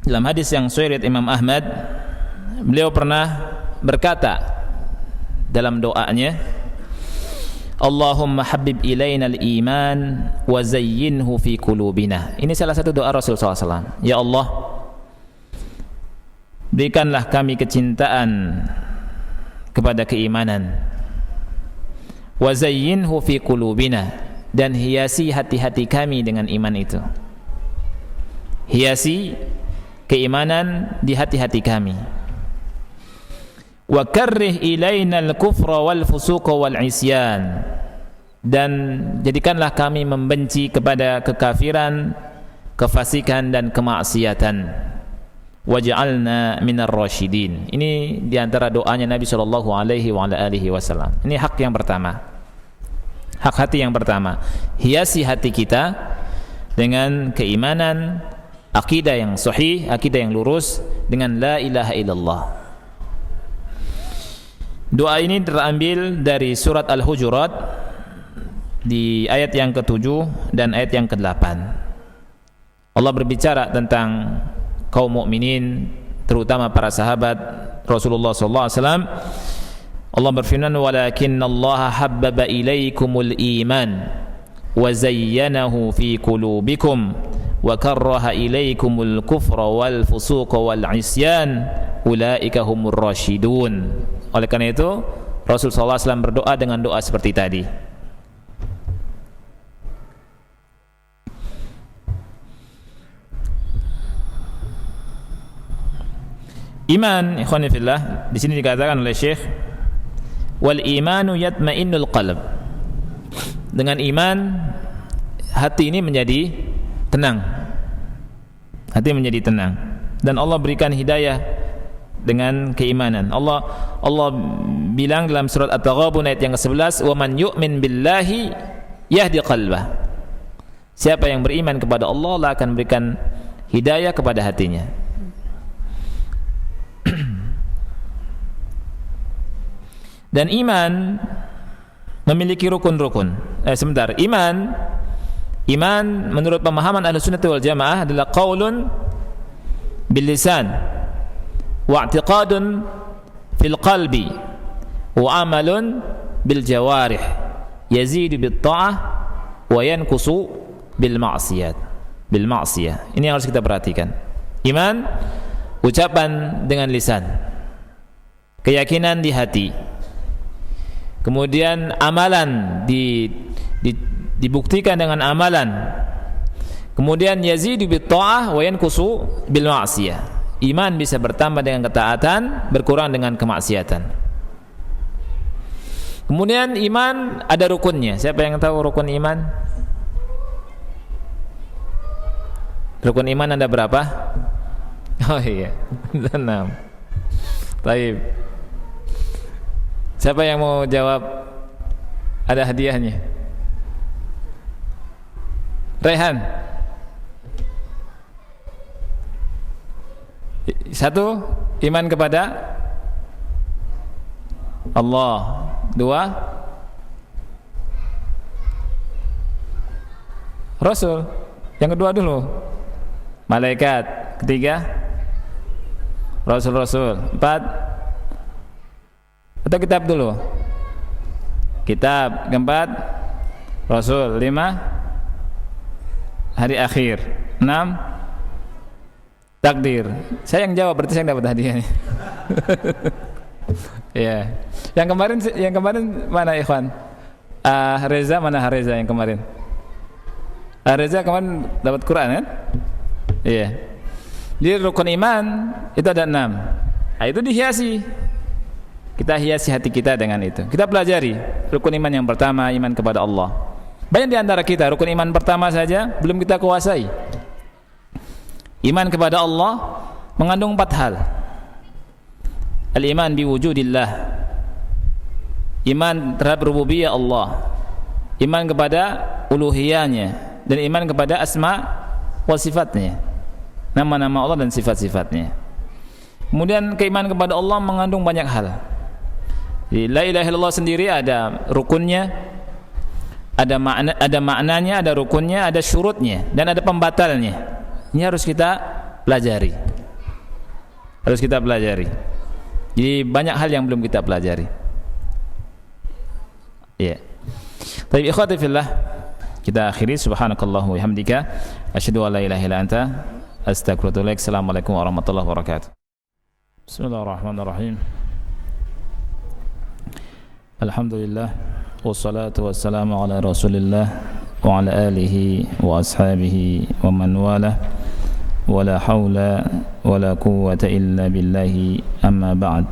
dalam hadis yang sahih Imam Ahmad beliau pernah berkata dalam doanya, Allahumma habib ilaina al-iman wa zayyinhu fi qulubina. Ini salah satu doa Rasul SAW. Ya Allah, berikanlah kami kecintaan kepada keimanan, wa zayyinhu fi qulubina, dan hiasi hati-hati kami dengan iman itu. Hiasi keimanan di hati-hati kami. Wa karrih ilaina al-kufra wal fusuqa wal isyan, dan jadikanlah kami membenci kepada kekafiran, kefasikan dan kemaksiatan. Waj'alna minar rasyidin. Ini diantara doanya Nabi sallallahu alaihi wasallam. Ini hak yang pertama. Hak hati yang pertama. Hiasi hati kita dengan keimanan, akidah yang sahih, akidah yang lurus dengan la ilaha illallah. Doa ini terambil dari surat Al-Hujurat di ayat yang ke-7 dan ayat yang ke-8. Allah berbicara tentang kaum mukminin, terutama para sahabat Rasulullah sallallahu alaihi wasallam. Allah berfirman, "Walakinnallaha habbaba ilaikumul iman wa zayyanahu fi qulubikum wa karraha ilaikumul kufra wal fusuqa wal isyan ulaika humur rasyidun." Oleh karena itu Rasul sallallahu alaihi wasallam berdoa dengan doa seperti tadi. Iman, ikhwani fillah, di sini dikatakan oleh Syekh, wal imanu yatma'innul qalb. Dengan iman hati ini menjadi tenang. Hati menjadi tenang dan Allah berikan hidayah dengan keimanan. Allah bilang dalam surat At-Taghabun ayat yang ke-11, "Wa man yu'min billahi yahdi qalbah." Siapa yang beriman kepada Allah, Allah akan berikan hidayah kepada hatinya. Dan iman memiliki rukun-rukun. Iman menurut pemahaman Ahlussunnah wal Jamaah adalah qaulun bil lisan wa i'tiqadun fil qalbi wa amalun bil jawarih yazidu bit ta'ah wa yanqusu bil ma'siyah. Ini yang harus kita perhatikan. Iman ucapan dengan lisan, keyakinan di hati, kemudian amalan dibuktikan dengan amalan, kemudian yazidu bit ta'ah wa yanqusu bil ma'siyah. Iman bisa bertambah dengan ketaatan, berkurang dengan kemaksiatan. Kemudian iman ada rukunnya. Siapa yang tahu rukun iman? Rukun iman ada berapa? Oh iya, 6. Baik. Siapa yang mau jawab? Ada hadiahnya. Rehan. 1, iman kepada Allah. 2, Rasul. Yang kedua dulu, malaikat. 3, Rasul. 4, atau kitab dulu? Kitab. 4, Rasul. 5, hari akhir. 6, takdir. Saya yang jawab, berarti saya yang dapat hadiahnya. Ya. Yang kemarin mana ikhwan? Reza, mana Reza yang kemarin? Reza kemarin dapat Quran kan? Iya. Jadi rukun iman itu ada 6. Nah, itu dihiasi. Kita hiasi hati kita dengan itu. Kita pelajari rukun iman yang pertama, iman kepada Allah. Banyak di antara kita rukun iman pertama saja belum kita kuasai. Iman kepada Allah mengandung 4 hal. Al-iman biwujudillah, iman terhadap rububiyah Allah, iman kepada uluhiyahnya, dan iman kepada asma wa sifatnya, nama-nama Allah dan sifat-sifatnya. Kemudian keimanan kepada Allah mengandung banyak hal. La ilaha illallah sendiri ada rukunnya, ada maknanya, ada rukunnya, ada syurutnya, dan ada pembatalnya. Ini harus kita pelajari. Jadi banyak hal yang belum kita pelajari. Ya. Baik ikhwati fillah, kita akhiri. Subhanakallahumma wa bihamdika asyhadu an la ilaha illa anta astaghfiruka wa atubu ilaik. Assalamualaikum warahmatullahi wabarakatuh. Bismillahirrahmanirrahim. Alhamdulillah wassalatu wassalamu ala Rasulillah wa ala alihi wa ashabihi wa man wala. Wala haula wala quwwata illa billahi, amma ba'd.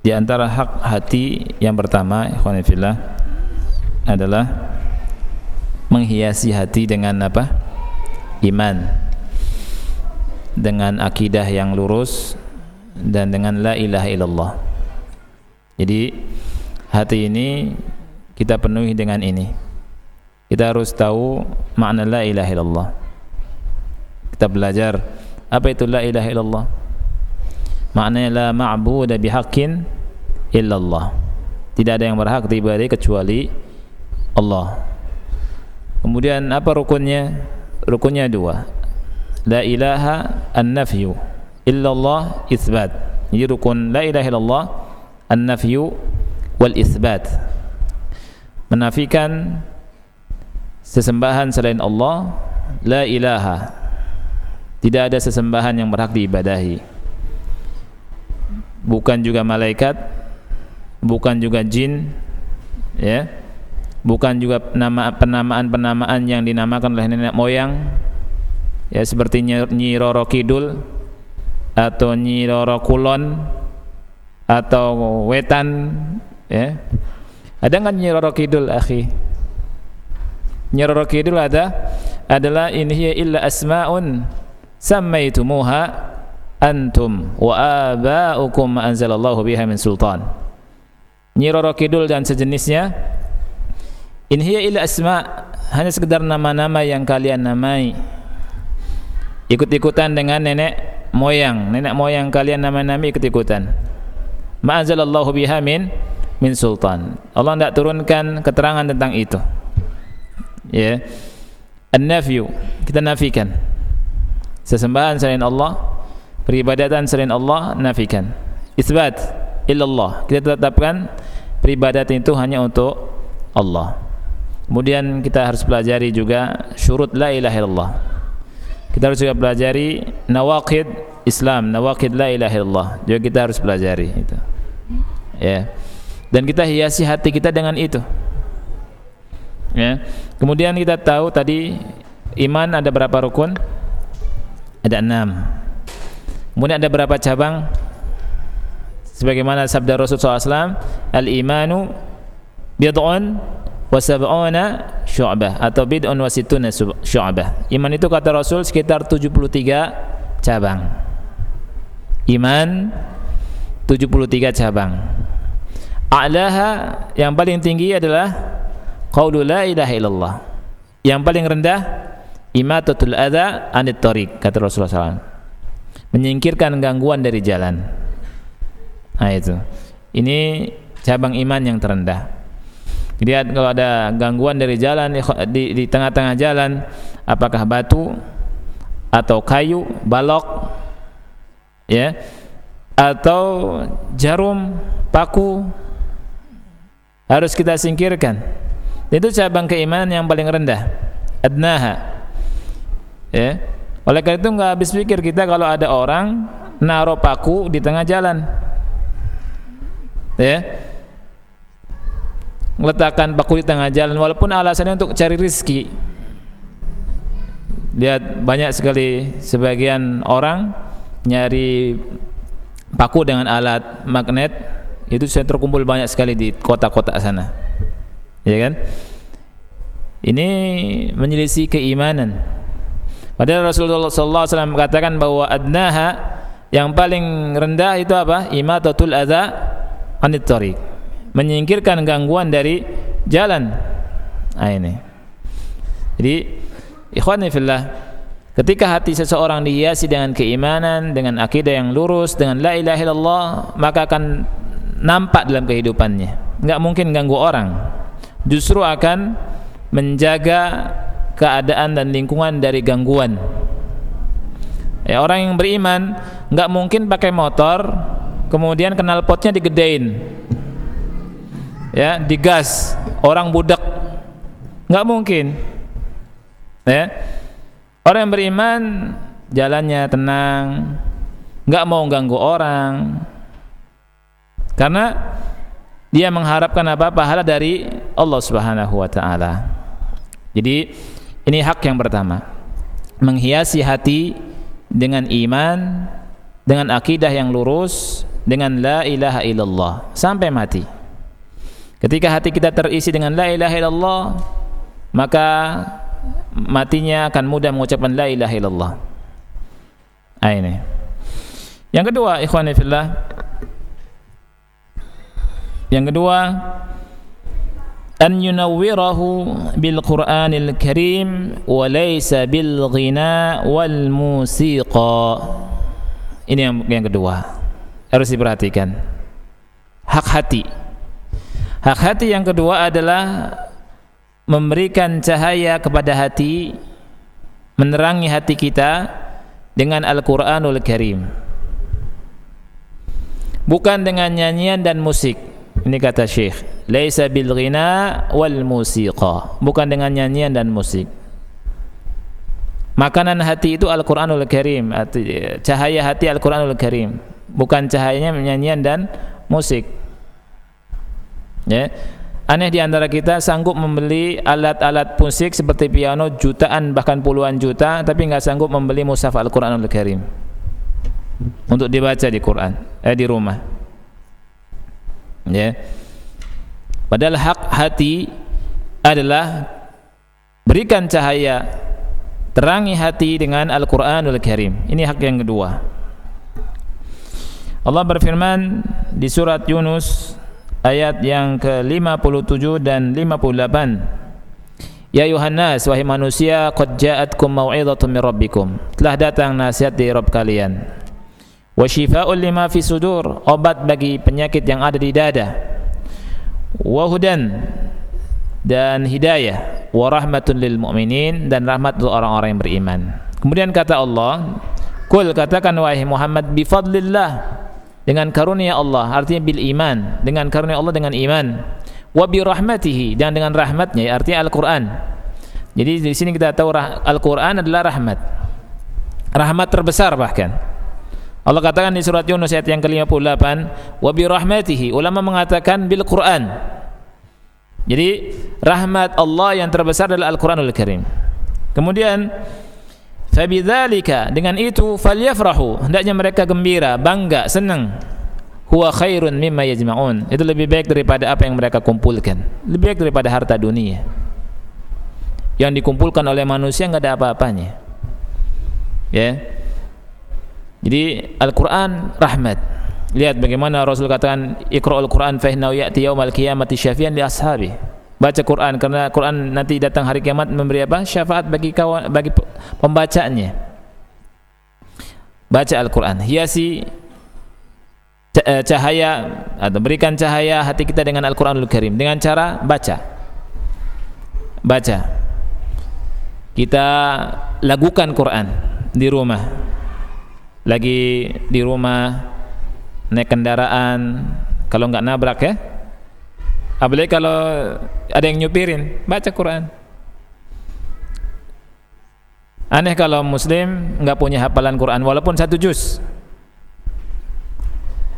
Di antara hak hati yang pertama, ikhwan fillah, adalah menghiasi hati dengan apa? Iman, dengan akidah yang lurus, dan dengan la ilaha illallah. Jadi hati ini kita penuhi dengan ini. Kita harus tahu makna la ilaha illallah. Kita belajar apa itu la ilaha illallah. Maknanya la ma'budu bihaqqin illallah. Tidak ada yang berhak diibadahi kecuali Allah. Kemudian apa rukunnya? Rukunnya dua. La ilaha an-nafyu, illallah itsbat. Jadi rukun la ilaha illallah an-nafyu wal itsbat. Menafikan sesembahan selain Allah, la ilaha, tidak ada sesembahan yang berhak diibadahi, bukan juga malaikat, bukan juga jin, ya, bukan juga penamaan yang dinamakan oleh nenek moyang, ya, seperti Nyi Roro Kidul atau Nyi Roro Kulon atau Wetan, ya. Ada nggak Nyi Roro Kidul, akhi? Nyi Roro Kidul adalah in hiya illa asma'un sammaitumuha antum wa aba'ukum ma anzalallahu biha min sultan. Nyi Roro Kidul dan sejenisnya, in hiya illa asma', hanya sekedar nama-nama yang kalian namai, ikut-ikutan dengan nenek moyang kalian nama-nama, ikut-ikutan. Ma anzalallahu biha min sultan. Allah tidak turunkan keterangan tentang itu. Ya, an-nafyu, kita nafikan sesembahan selain Allah, peribadatan selain Allah, nafikan. Itsbat illallah, kita tetapkan peribadatan itu hanya untuk Allah. Kemudian kita harus pelajari juga syurut la ilaha illallah. Kita harus juga pelajari nawaqid Islam, nawaqid la ilaha illallah, juga kita harus pelajari itu. Ya. Dan kita hiasi hati kita dengan itu. Ya. Kemudian kita tahu tadi iman ada berapa rukun? Ada 6. Kemudian ada berapa cabang? Sebagaimana sabda Rasulullah SAW, al-imanu bid'un wa sab'una syu'bah, atau bid'un wa sittuna syu'bah. Iman itu kata Rasul sekitar 73 cabang. Iman 73 cabang. A'laha, yang paling tinggi adalah qaulu la ilaha illallah. Yang paling rendah imatatul adza anit thariq, kata Rasulullah SAW, menyingkirkan gangguan dari jalan. Nah itu, ini cabang iman yang terendah. Jadi kalau ada gangguan dari jalan, di tengah-tengah jalan, apakah batu atau kayu, balok, ya, atau jarum, paku, harus kita singkirkan. Itu cabang keimanan yang paling rendah, adnaha. Ya. Oleh karena itu nggak habis pikir kita kalau ada orang naruh paku di tengah jalan, ya, meletakkan paku di tengah jalan, walaupun alasannya untuk cari rizki. Lihat banyak sekali sebagian orang nyari paku dengan alat magnet, itu sudah terkumpul banyak sekali di kota-kota sana, ya kan? Ini menyelisih keimanan. Padahal Rasulullah SAW mengatakan bahwa adnaha, yang paling rendah itu apa? Imatatul adza anit thariq, menyingkirkan gangguan dari jalan. Nah ini. Jadi ikhwani fillah, ketika hati seseorang dihiasi dengan keimanan, dengan akidah yang lurus, dengan la ilaha illallah, maka akan nampak dalam kehidupannya. Enggak mungkin ganggu orang. Justru akan menjaga keadaan dan lingkungan dari gangguan. Ya, orang yang beriman nggak mungkin pakai motor kemudian knalpotnya digedein, ya, digas, orang budak, nggak mungkin. Ya, orang yang beriman jalannya tenang, nggak mau ganggu orang, karena dia mengharapkan apa? Pahala dari Allah Subhanahu wa taala. Jadi ini hak yang pertama, menghiasi hati dengan iman, dengan akidah yang lurus, dengan la ilaha illallah sampai mati. Ketika hati kita terisi dengan la ilaha illallah, maka matinya akan mudah mengucapkan la ilaha illallah. Ini. Yang kedua, ikhwani fillah, yang kedua, an yunawwirahu bil Qur'anil Karim wa laysa bil ghina wal musiqa. Ini yang kedua, harus diperhatikan. Hak hati. Hak hati yang kedua adalah memberikan cahaya kepada hati, menerangi hati kita dengan Al-Qur'anul Karim, bukan dengan nyanyian dan musik. Ini kata Syekh, laisa bil ghina wal musiqa, bukan dengan nyanyian dan musik. Makanan hati itu Al-Qur'anul Karim, cahaya hati Al-Qur'anul Karim, bukan cahayanya nyanyian dan musik. Ya. Aneh di antara kita sanggup membeli alat-alat musik seperti piano jutaan bahkan puluhan juta, tapi nggak sanggup membeli mushaf Al-Qur'anul Karim untuk dibaca di Quran, di rumah. Ya. Padahal hak hati adalah berikan cahaya, terangi hati dengan Al-Qur'anul Karim. Ini hak yang kedua. Allah berfirman di surat Yunus ayat yang ke-57 dan 58. Ya Yuhannas, wahai manusia, qad ja'atkum mau'izatun min rabbikum, telah datang nasihat dari Rabb kalian. Wa syifaa'un lima fi sudur, obat bagi penyakit yang ada di dada. Wa hudan, dan hidayah. Wa rahmatun lil mu'minin, dan rahmat untuk orang-orang yang beriman. Kemudian kata Allah, qul, katakan wahai Muhammad, bi fadlillah, dengan karunia Allah, artinya bil iman, dengan karunia Allah dengan iman. Wa bi rahmatihi, dan dengan rahmatnya, artinya Al-Qur'an. Jadi di sini kita tahu Al-Qur'an adalah rahmat. Rahmat terbesar bahkan. Allah katakan di surat Yunus ayat yang ke-58, wa bi rahmatihi, ulama mengatakan bil Qur'an. Jadi rahmat Allah yang terbesar adalah Al-Qur'anul Karim. Kemudian fabidzalika, dengan itu falyafrahu, hendaknya mereka gembira, bangga, senang. Huwa khairun mimma yajma'un, itu lebih baik daripada apa yang mereka kumpulkan, lebih baik daripada harta dunia yang dikumpulkan oleh manusia, enggak ada apa-apanya. Ya. Jadi Al-Qur'an rahmat. Lihat bagaimana Rasul katakan, iqra'ul Qur'an fa innahu ya'ti yaumal qiyamati syafi'an li ashabi. Baca Quran, karena Quran nanti datang hari kiamat memberi apa? Syafaat bagi kawan, bagi pembacanya. Baca Al-Quran, hiasi cahaya atau berikan cahaya hati kita dengan Al-Quranul Karim dengan cara baca. Baca. Kita lagukan Quran di rumah. Lagi di rumah, naik kendaraan, kalau nggak nabrak ya. Apalagi kalau ada yang nyupirin, baca Quran. Aneh kalau muslim nggak punya hafalan Quran walaupun 1 juz.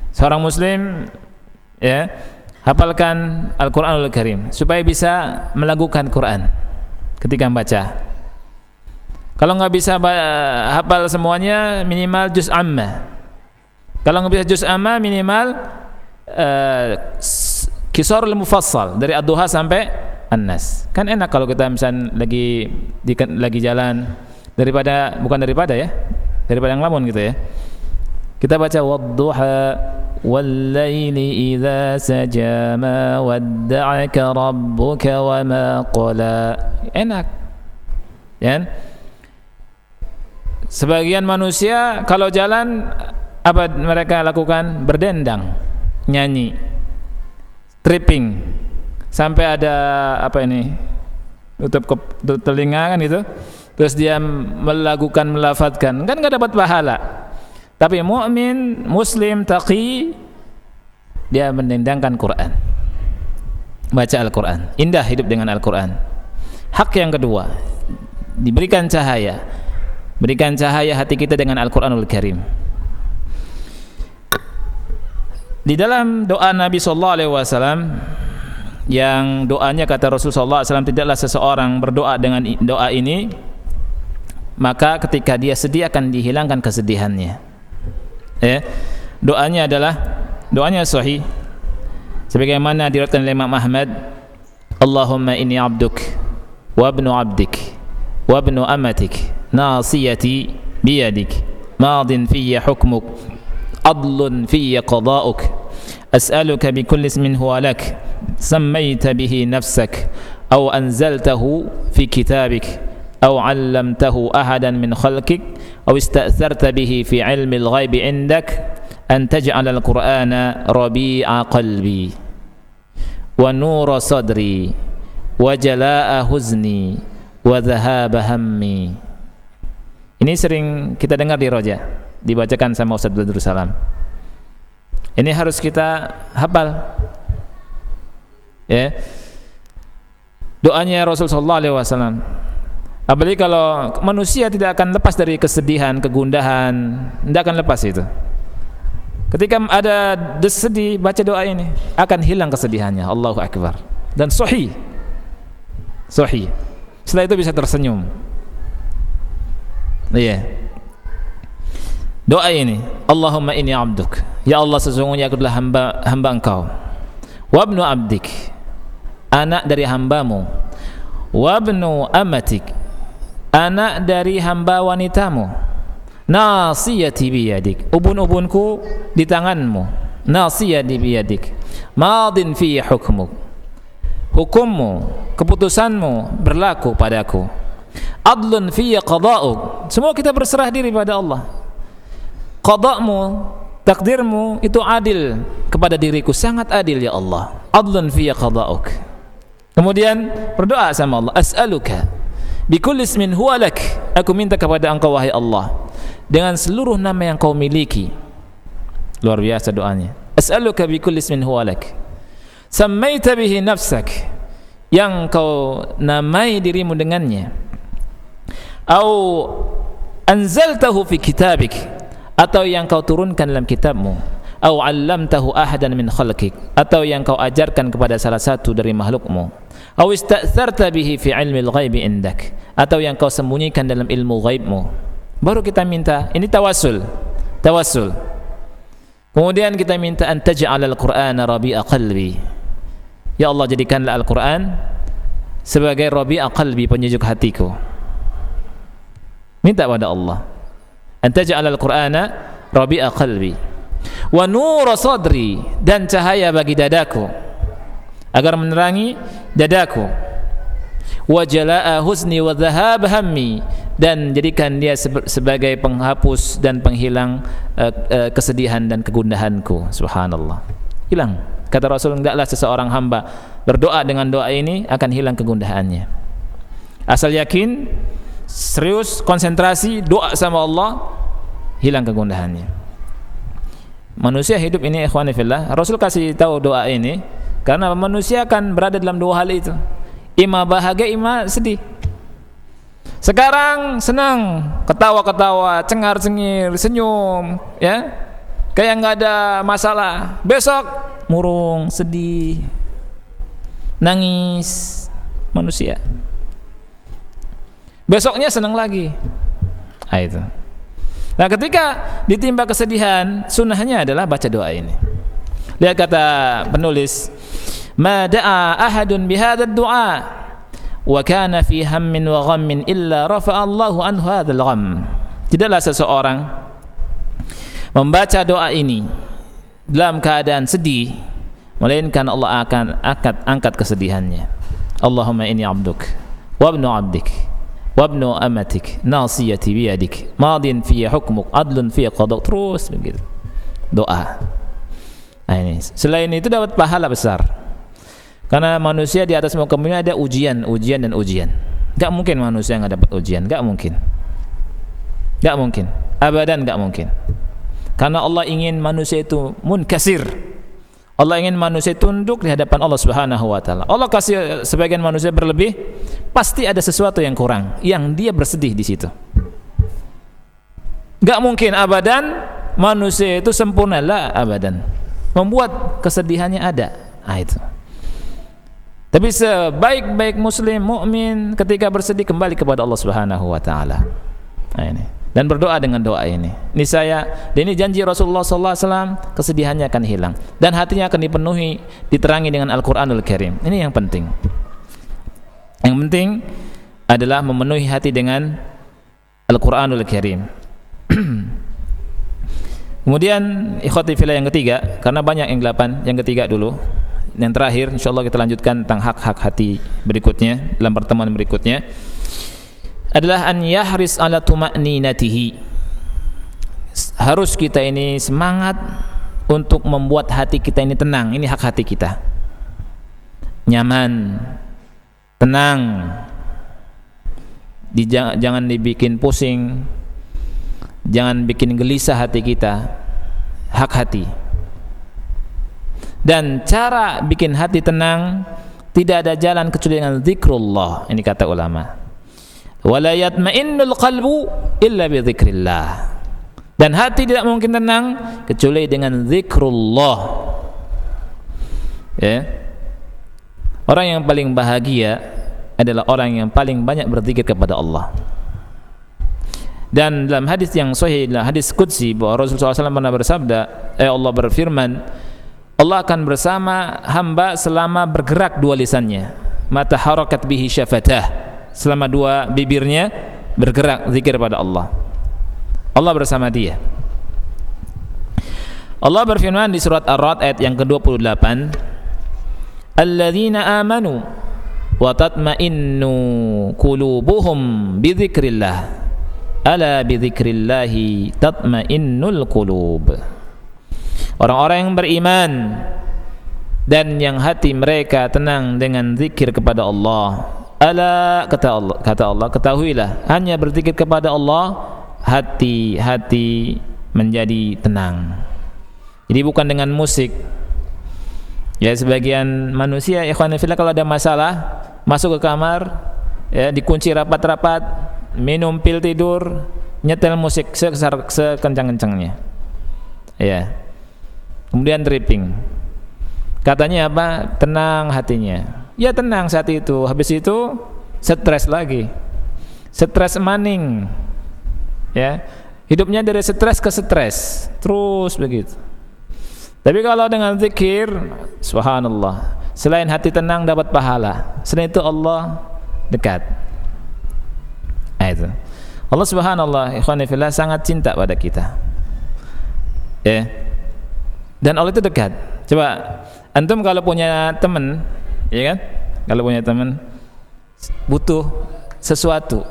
Seorang muslim ya, hafalkan Al-Qur'anul Karim supaya bisa melakukan Quran ketika membaca. Kalau nggak bisa hafal semuanya, minimal juz amma. Kalau nggak bisa juz amma, minimal Qisarul Mufassal dari Ad-Duha sampai An-Nas. Kan enak kalau kita misalnya lagi jalan, daripada yang lamun gitu ya. Kita baca Wad-Duha wal-laili idza saja ma wadda'aka rabbuka wa ma qala. Enak. Ya. Sebagian manusia kalau jalan apa mereka lakukan? Berdendang, nyanyi, tripping, sampai ada apa ini, tutup telinga kan itu, terus dia melafadzkan, kan enggak dapat pahala. Tapi mukmin, muslim, taqi, dia mendendangkan Quran, baca Al-Quran, indah hidup dengan Al-Quran. Hak yang kedua, diberikan cahaya, berikan cahaya hati kita dengan Al-Quranul Karim. Di dalam doa Nabi SAW, yang doanya kata Rasulullah SAW, tidaklah seseorang berdoa dengan doa ini, maka ketika dia sedih akan dihilangkan kesedihannya. Doanya adalah, doanya sahih sebagaimana diriwayatkan oleh Imam Ahmad, Allahumma inni abduk wa ibnu abdik wa ibnu amatik nasiyati biyadik madin fiyya hukmuk adlun fiyya qada'uk as'aluka bikulli ismin huwa lak sammayta bihi nafsak aw anzaltahu fi kitabik aw 'allamtahu ahadan min khalqik aw ista'tharta bihi fi 'ilmi al-ghaibi 'indak an taj'ala al-Qur'ana rabi'a qalbi wa nura sadri wa jalaa'a huzni wa dhahaba hammi. Ini sering kita dengar di roja, dibacakan sama Ustaz Badrul Salam. Ini harus kita hafal. Ya. Doanya Rasulullah SAW. Apalagi kalau manusia tidak akan lepas dari kesedihan, kegundahan, tidak akan lepas itu. Ketika ada sedih, baca doa ini, akan hilang kesedihannya. Allahu Akbar. Dan sahih. Sahih. Setelah itu bisa tersenyum. Iya. Doa ini, Allahumma inni abduk. Ya Allah, sesungguhnya aku adalah hamba Engkau. Wa ibnu abdik, anak dari hambamu. Wa ibnu amatik, anak dari hamba wanitamu. Nasiyati biyadik, ubun-ubunku di tanganmu. Nasiyati biyadik, madin fi hukmuk, hukummu, keputusanmu berlaku padaku. Adlun fi qada'uk, semua kita berserah diri pada Allah. Qada'mu, takdirmu itu adil kepada diriku, sangat adil ya Allah. Adlun fi qada'uk. Kemudian berdoa sama Allah, as'aluka bikulli ismin huwa lak, aku minta kepada Engkau wahai Allah dengan seluruh nama yang Kau miliki. Luar biasa doanya. As'aluka bikulli ismin huwa lak sammaita bihi nafsak, yang Kau namai dirimu dengannya, au anzaltahu fi kitabik, atau yang Kau turunkan dalam kitabmu, au 'allamtahu ahadan min khalqik, atau yang Kau ajarkan kepada salah satu dari makhlukmu, au ista'tharta bihi fi 'ilmi al-ghaibi indak, atau yang Kau sembunyikan dalam ilmu ghaibmu. Baru kita minta, ini tawassul. Tawassul. Kemudian kita minta an taj'al al-Qur'ana rabi'a qalbi. Ya Allah, jadikanlah Al-Qur'an sebagai rabi'a qalbi, penyejuk hatiku. Minta pada Allah. An taj'al al-Qur'ana rabi'a qalbi wa nura sadri, dan cahaya bagi dadaku agar menerangi dadaku. Wa jalaa'a huzni wa dhahab hammi, dan jadikan dia sebagai penghapus dan penghilang kesedihan dan kegundahanku. Subhanallah. Hilang. Kata Rasul, tidaklah seseorang hamba berdoa dengan doa ini akan hilang kegundahannya. Asal yakin, serius, konsentrasi, doa sama Allah, hilang kegundahannya. Manusia hidup ini, ikhwani fillah, Rasul kasih tahu doa ini karena manusia akan berada dalam dua hal itu, ima bahagia, ima sedih. Sekarang senang, ketawa-ketawa, cengar-cengir, senyum, ya, kayak nggak ada masalah. Besok murung, sedih, nangis, manusia. Besoknya senang lagi. Nah, itu. Nah, ketika ditimpa kesedihan, sunnahnya adalah baca doa ini. Lihat kata penulis, ma da'a ahadun bihadzal du'a wa kana fi hammin wa ghammin illa rafa'a Allahu anhu hadzal gham. Tidaklah seseorang membaca doa ini dalam keadaan sedih melainkan Allah akan angkat kesedihannya. Allahumma inni 'abduk wa ibnu 'abdik wa ibnu amatik nasiyati biyadik madin fi hukmuk adlun fi qada'uk, terus begitu doa. Nah, ini selain itu dapat pahala besar, karena manusia di atas muka bumi ada ujian dan ujian. Enggak mungkin manusia enggak dapat ujian, enggak mungkin. Enggak mungkin. Abadan enggak mungkin. Karena Allah ingin manusia itu munkasir. Allah ingin manusia tunduk di hadapan Allah Subhanahu wa taala. Allah kasih sebagian manusia berlebih, pasti ada sesuatu yang kurang, yang dia bersedih di situ. Enggak mungkin abadan manusia itu sempurna, la abadan. Membuat kesedihannya ada. Itu. Tapi sebaik-baik muslim mukmin ketika bersedih kembali kepada Allah Subhanahu wa taala. Ini. Dan berdoa dengan doa ini. Ini janji Rasulullah sallallahu alaihi wasallam, kesedihannya akan hilang dan hatinya akan dipenuhi, diterangi dengan Al-Qur'anul Karim. Ini yang penting. Yang penting adalah memenuhi hati dengan Al-Qur'anul Karim. Kemudian ikhwati fillah yang ketiga, karena banyak yang 8, yang ketiga dulu. Yang terakhir insyaallah kita lanjutkan tentang hak-hak hati berikutnya dalam pertemuan berikutnya. Adalah an yahris ala tuma'ninatihi. Harus kita ini semangat untuk membuat hati kita ini tenang. Ini hak hati kita, nyaman, tenang, jangan dibikin pusing, jangan bikin gelisah hati kita. Hak hati. Dan cara bikin hati tenang tidak ada jalan kecuali dengan zikrullah. Ini kata ulama, wala yatma'innul qalbu illa bi dzikrillah. Dan hati tidak mungkin tenang kecuali dengan zikrullah. Ya. Orang yang paling bahagia adalah orang yang paling banyak berzikir kepada Allah. Dan dalam hadis yang sahih, hadis qudsi, bahwa Rasulullah SAW pernah bersabda, Allah berfirman, Allah akan bersama hamba selama bergerak dua lisannya, mata harakat bihi syafatah, selama dua bibirnya bergerak zikir pada Allah. Allah bersama dia. Allah berfirman di surat Ar-Ra'd ayat yang ke-28, alladzina amanu wa tatma'innu qulubuhum bi dzikrillah ala bi dzikrillahi tatma'innul qulub. Orang-orang yang beriman dan yang hati mereka tenang dengan zikir kepada Allah. Ala, kata Allah, ketahuilah, hanya berzikir kepada Allah hati-hati menjadi tenang. Jadi bukan dengan musik. Ya, sebagian manusia ikhwan fillah kalau ada masalah masuk ke kamar, ya, dikunci rapat-rapat, minum pil tidur, nyetel musik sekencang-kencangnya. Ya. Kemudian tripping. Katanya apa? Tenang hatinya. Ya tenang saat itu. Habis itu stres lagi. Stres maning. Ya. Hidupnya dari stres ke stres. Terus begitu. Tapi kalau dengan zikir, subhanallah, selain hati tenang dapat pahala, selain itu Allah dekat. Itu. Allah subhanallah, ikhwani fillah, sangat cinta pada kita. Ya. Dan Allah itu dekat. Coba antum kalau punya teman, ya kan? Kalau punya teman butuh sesuatu,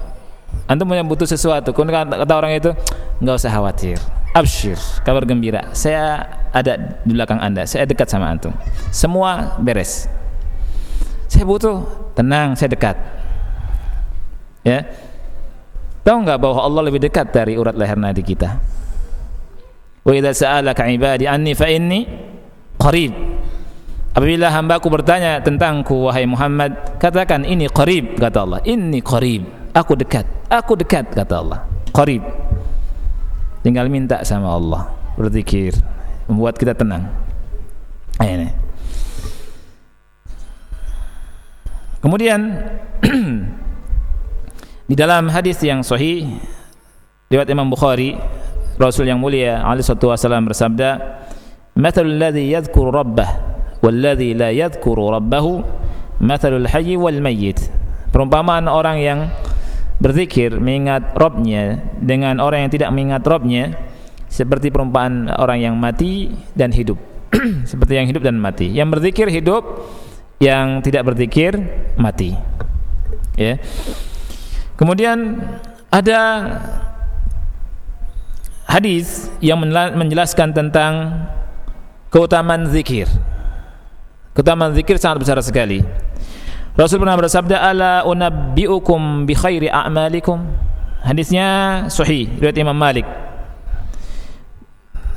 antum butuh sesuatu, kemudian kata orang itu, enggak usah khawatir, absyir, kabar gembira, saya ada di belakang anda, saya dekat sama antum, semua beres. Saya butuh, tenang, saya dekat. Ya, tahu enggak bahwa Allah lebih dekat dari urat leher nadi kita? Wa idza sa'alaka 'ibadi anni fa inni qarib. Apabila hambaku bertanya tentangku wahai Muhammad, katakan ini qarib, kata Allah. Inni qarib, aku dekat kata Allah. Qarib. Tinggal minta sama Allah, berzikir, membuat kita tenang. Ini. Kemudian di dalam hadis yang sahih riwayat Imam Bukhari, Rasul yang mulia alaihi wasallam bersabda, "Mathalul ladzi yadhkuru rabbah wal ladzi la yadhkuru rabbahu mathalul hayy wal mayyit." Perumpamaan orang yang berzikir mengingat Rabbnya dengan orang yang tidak mengingat Rabbnya seperti perumpamaan orang yang mati dan hidup. Seperti yang hidup dan mati. Yang berzikir hidup, yang tidak berzikir mati. Ya. Kemudian ada hadis yang menjelaskan tentang keutamaan zikir. Keutamaan zikir sangat besar sekali. Rasul pernah bersabda, ala unabbiukum bi khairi a'malikum. Hadisnya sahih riwayat Imam Malik.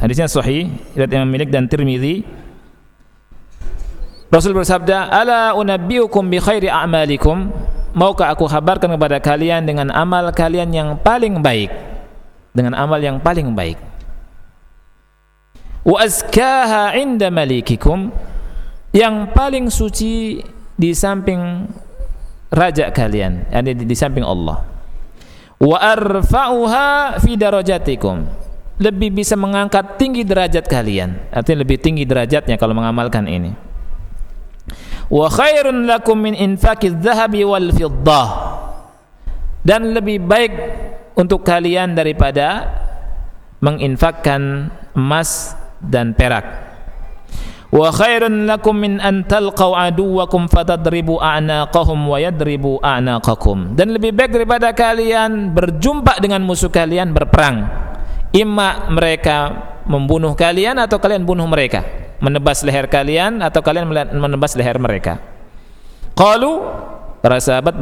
Hadisnya sahih riwayat Imam Malik dan Tirmizi. Rasul bersabda, ala unabbiukum bi khairi a'malikum. Maukah aku kabarkan kepada kalian dengan amal kalian yang paling baik, dengan amal yang paling baik. Wa azkaha 'inda malikikum, yang paling suci di samping raja kalian, yakni di samping Allah. Wa arfa'uha fi darajatikum, lebih bisa mengangkat tinggi derajat kalian, artinya lebih tinggi derajatnya kalau mengamalkan ini. Wa khairun lakum min infaqiz zahabi wal fiddah, dan lebih baik untuk kalian daripada menginfakkan emas dan perak. Wa khairun lakum min an talqaw aduwakum fatadribu a'naqahum wa yadribu a'naqakum, dan lebih baik daripada kalian berjumpa dengan musuh kalian berperang, imma mereka membunuh kalian atau kalian bunuh mereka, menebas leher kalian atau kalian menebas leher mereka. Qalu, para sahabat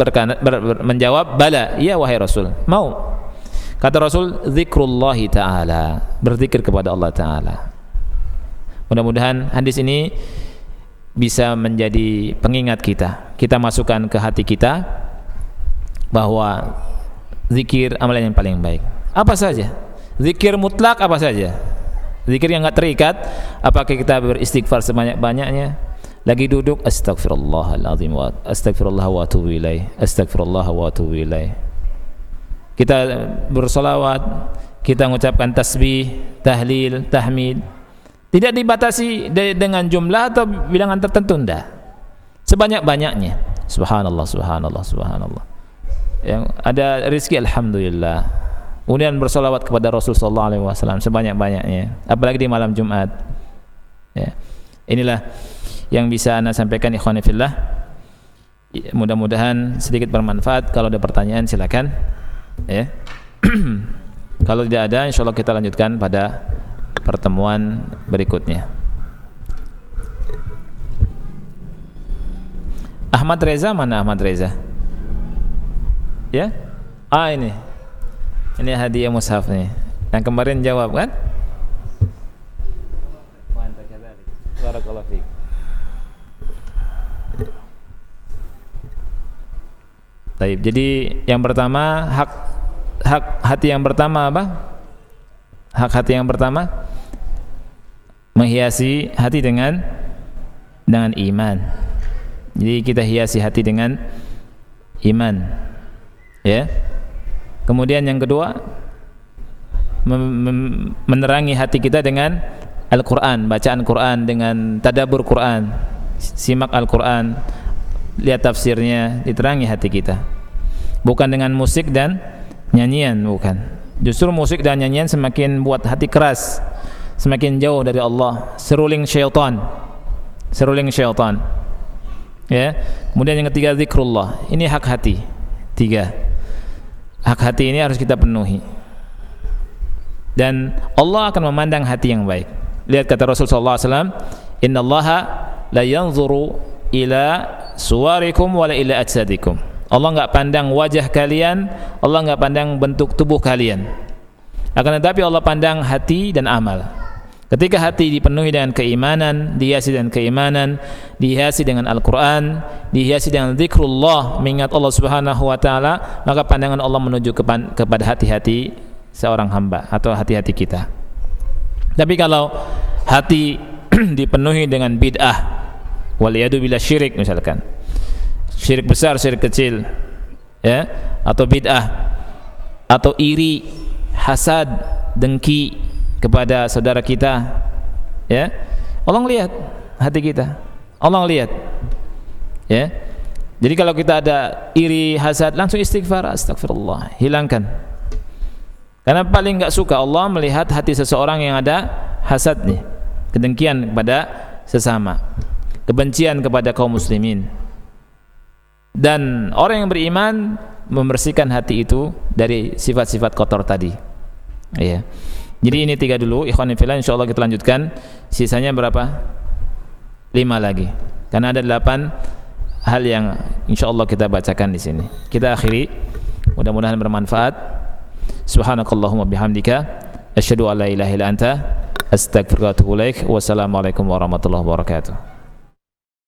menjawab, bala, iya wahai Rasul, mau. Kata Rasul, zikrullahi ta'ala, berzikir kepada Allah Ta'ala. Mudah-mudahan hadis ini bisa menjadi pengingat kita. Kita masukkan ke hati kita bahwa zikir amalan yang paling baik. Apa saja? Zikir mutlak apa saja? Zikir yang enggak terikat, apakah kita beristighfar sebanyak-banyaknya? Lagi duduk, astagfirullahalazim wa astagfirullah wa atubu ilaih, astagfirullah wa atubu ilaih. Kita bersolawat, kita mengucapkan tasbih, tahlil, tahmid. Tidak dibatasi dengan jumlah atau bilangan tertentu, enggak. Sebanyak-banyaknya. Subhanallah, subhanallah, subhanallah. Yang ada rezeki, alhamdulillah. Kemudian bersolawat kepada Rasul sallallahu alaihi wasallam sebanyak-banyaknya, apalagi di malam Jumat. Ya. Inilah yang bisa Anda sampaikan, ikhwani fillah. Mudah-mudahan sedikit bermanfaat. Kalau ada pertanyaan silakan. Ya. Kalau tidak ada, insyaallah kita lanjutkan pada pertemuan berikutnya. Ahmad Reza, mana Ahmad Reza? Ya? Ini hadiah mushaf nih. Yang kemarin jawab kan? Barakallahu fiik. Baik, jadi yang pertama hak hati yang pertama apa? Hak hati yang pertama menghiasi hati dengan iman. Jadi kita hiasi hati dengan iman. Ya. Kemudian yang kedua, menerangi hati kita dengan Al-Quran, bacaan Quran, dengan tadabbur Quran, simak Al-Quran, lihat tafsirnya, diterangi hati kita. Bukan dengan musik dan nyanyian, bukan. Justru musik dan nyanyian semakin buat hati keras, semakin jauh dari Allah, seruling syaitan. Ya. Kemudian yang ketiga, zikrullah. Ini hak hati. 3. Hak hati ini harus kita penuhi, dan Allah akan memandang hati yang baik. Lihat kata Rasulullah SAW, innallaha la yanzuru ila suwarikum wala ila ajsadikum. Allah enggak pandang wajah kalian, Allah enggak pandang bentuk tubuh kalian, akan tetapi Allah pandang hati dan amal. Ketika hati dipenuhi dengan keimanan, dihiasi dengan keimanan, dihiasi dengan Al-Quran, dihiasi dengan zikrullah, mengingat Allah Subhanahu wa ta'ala, maka pandangan Allah menuju kepada hati-hati seorang hamba atau hati-hati kita. Tapi kalau hati dipenuhi dengan bid'ah, waliyadu bila syirik, misalkan syirik besar, syirik kecil, ya, atau bid'ah, atau iri, hasad, dengki kepada saudara kita, ya, Allah lihat hati kita, Allah lihat, ya. Jadi kalau kita ada iri, hasad, langsung istighfar, astagfirullah, hilangkan. Karena paling enggak suka Allah melihat hati seseorang yang ada hasad nih, kedengkian kepada sesama, kebencian kepada kaum muslimin. Dan orang yang beriman membersihkan hati itu dari sifat-sifat kotor tadi. Iya. Jadi ini 3 dulu, ikhwan fillah, insyaallah kita lanjutkan. Sisanya berapa? 5 lagi. Karena ada 8 hal yang insyaallah kita bacakan di sini. Kita akhiri, mudah-mudahan bermanfaat. Subhanakallahumma bihamdika asyhadu an la ilaha illa anta astaghfiruka wa atubu ilaik. Wassalamualaikum warahmatullahi wabarakatuh.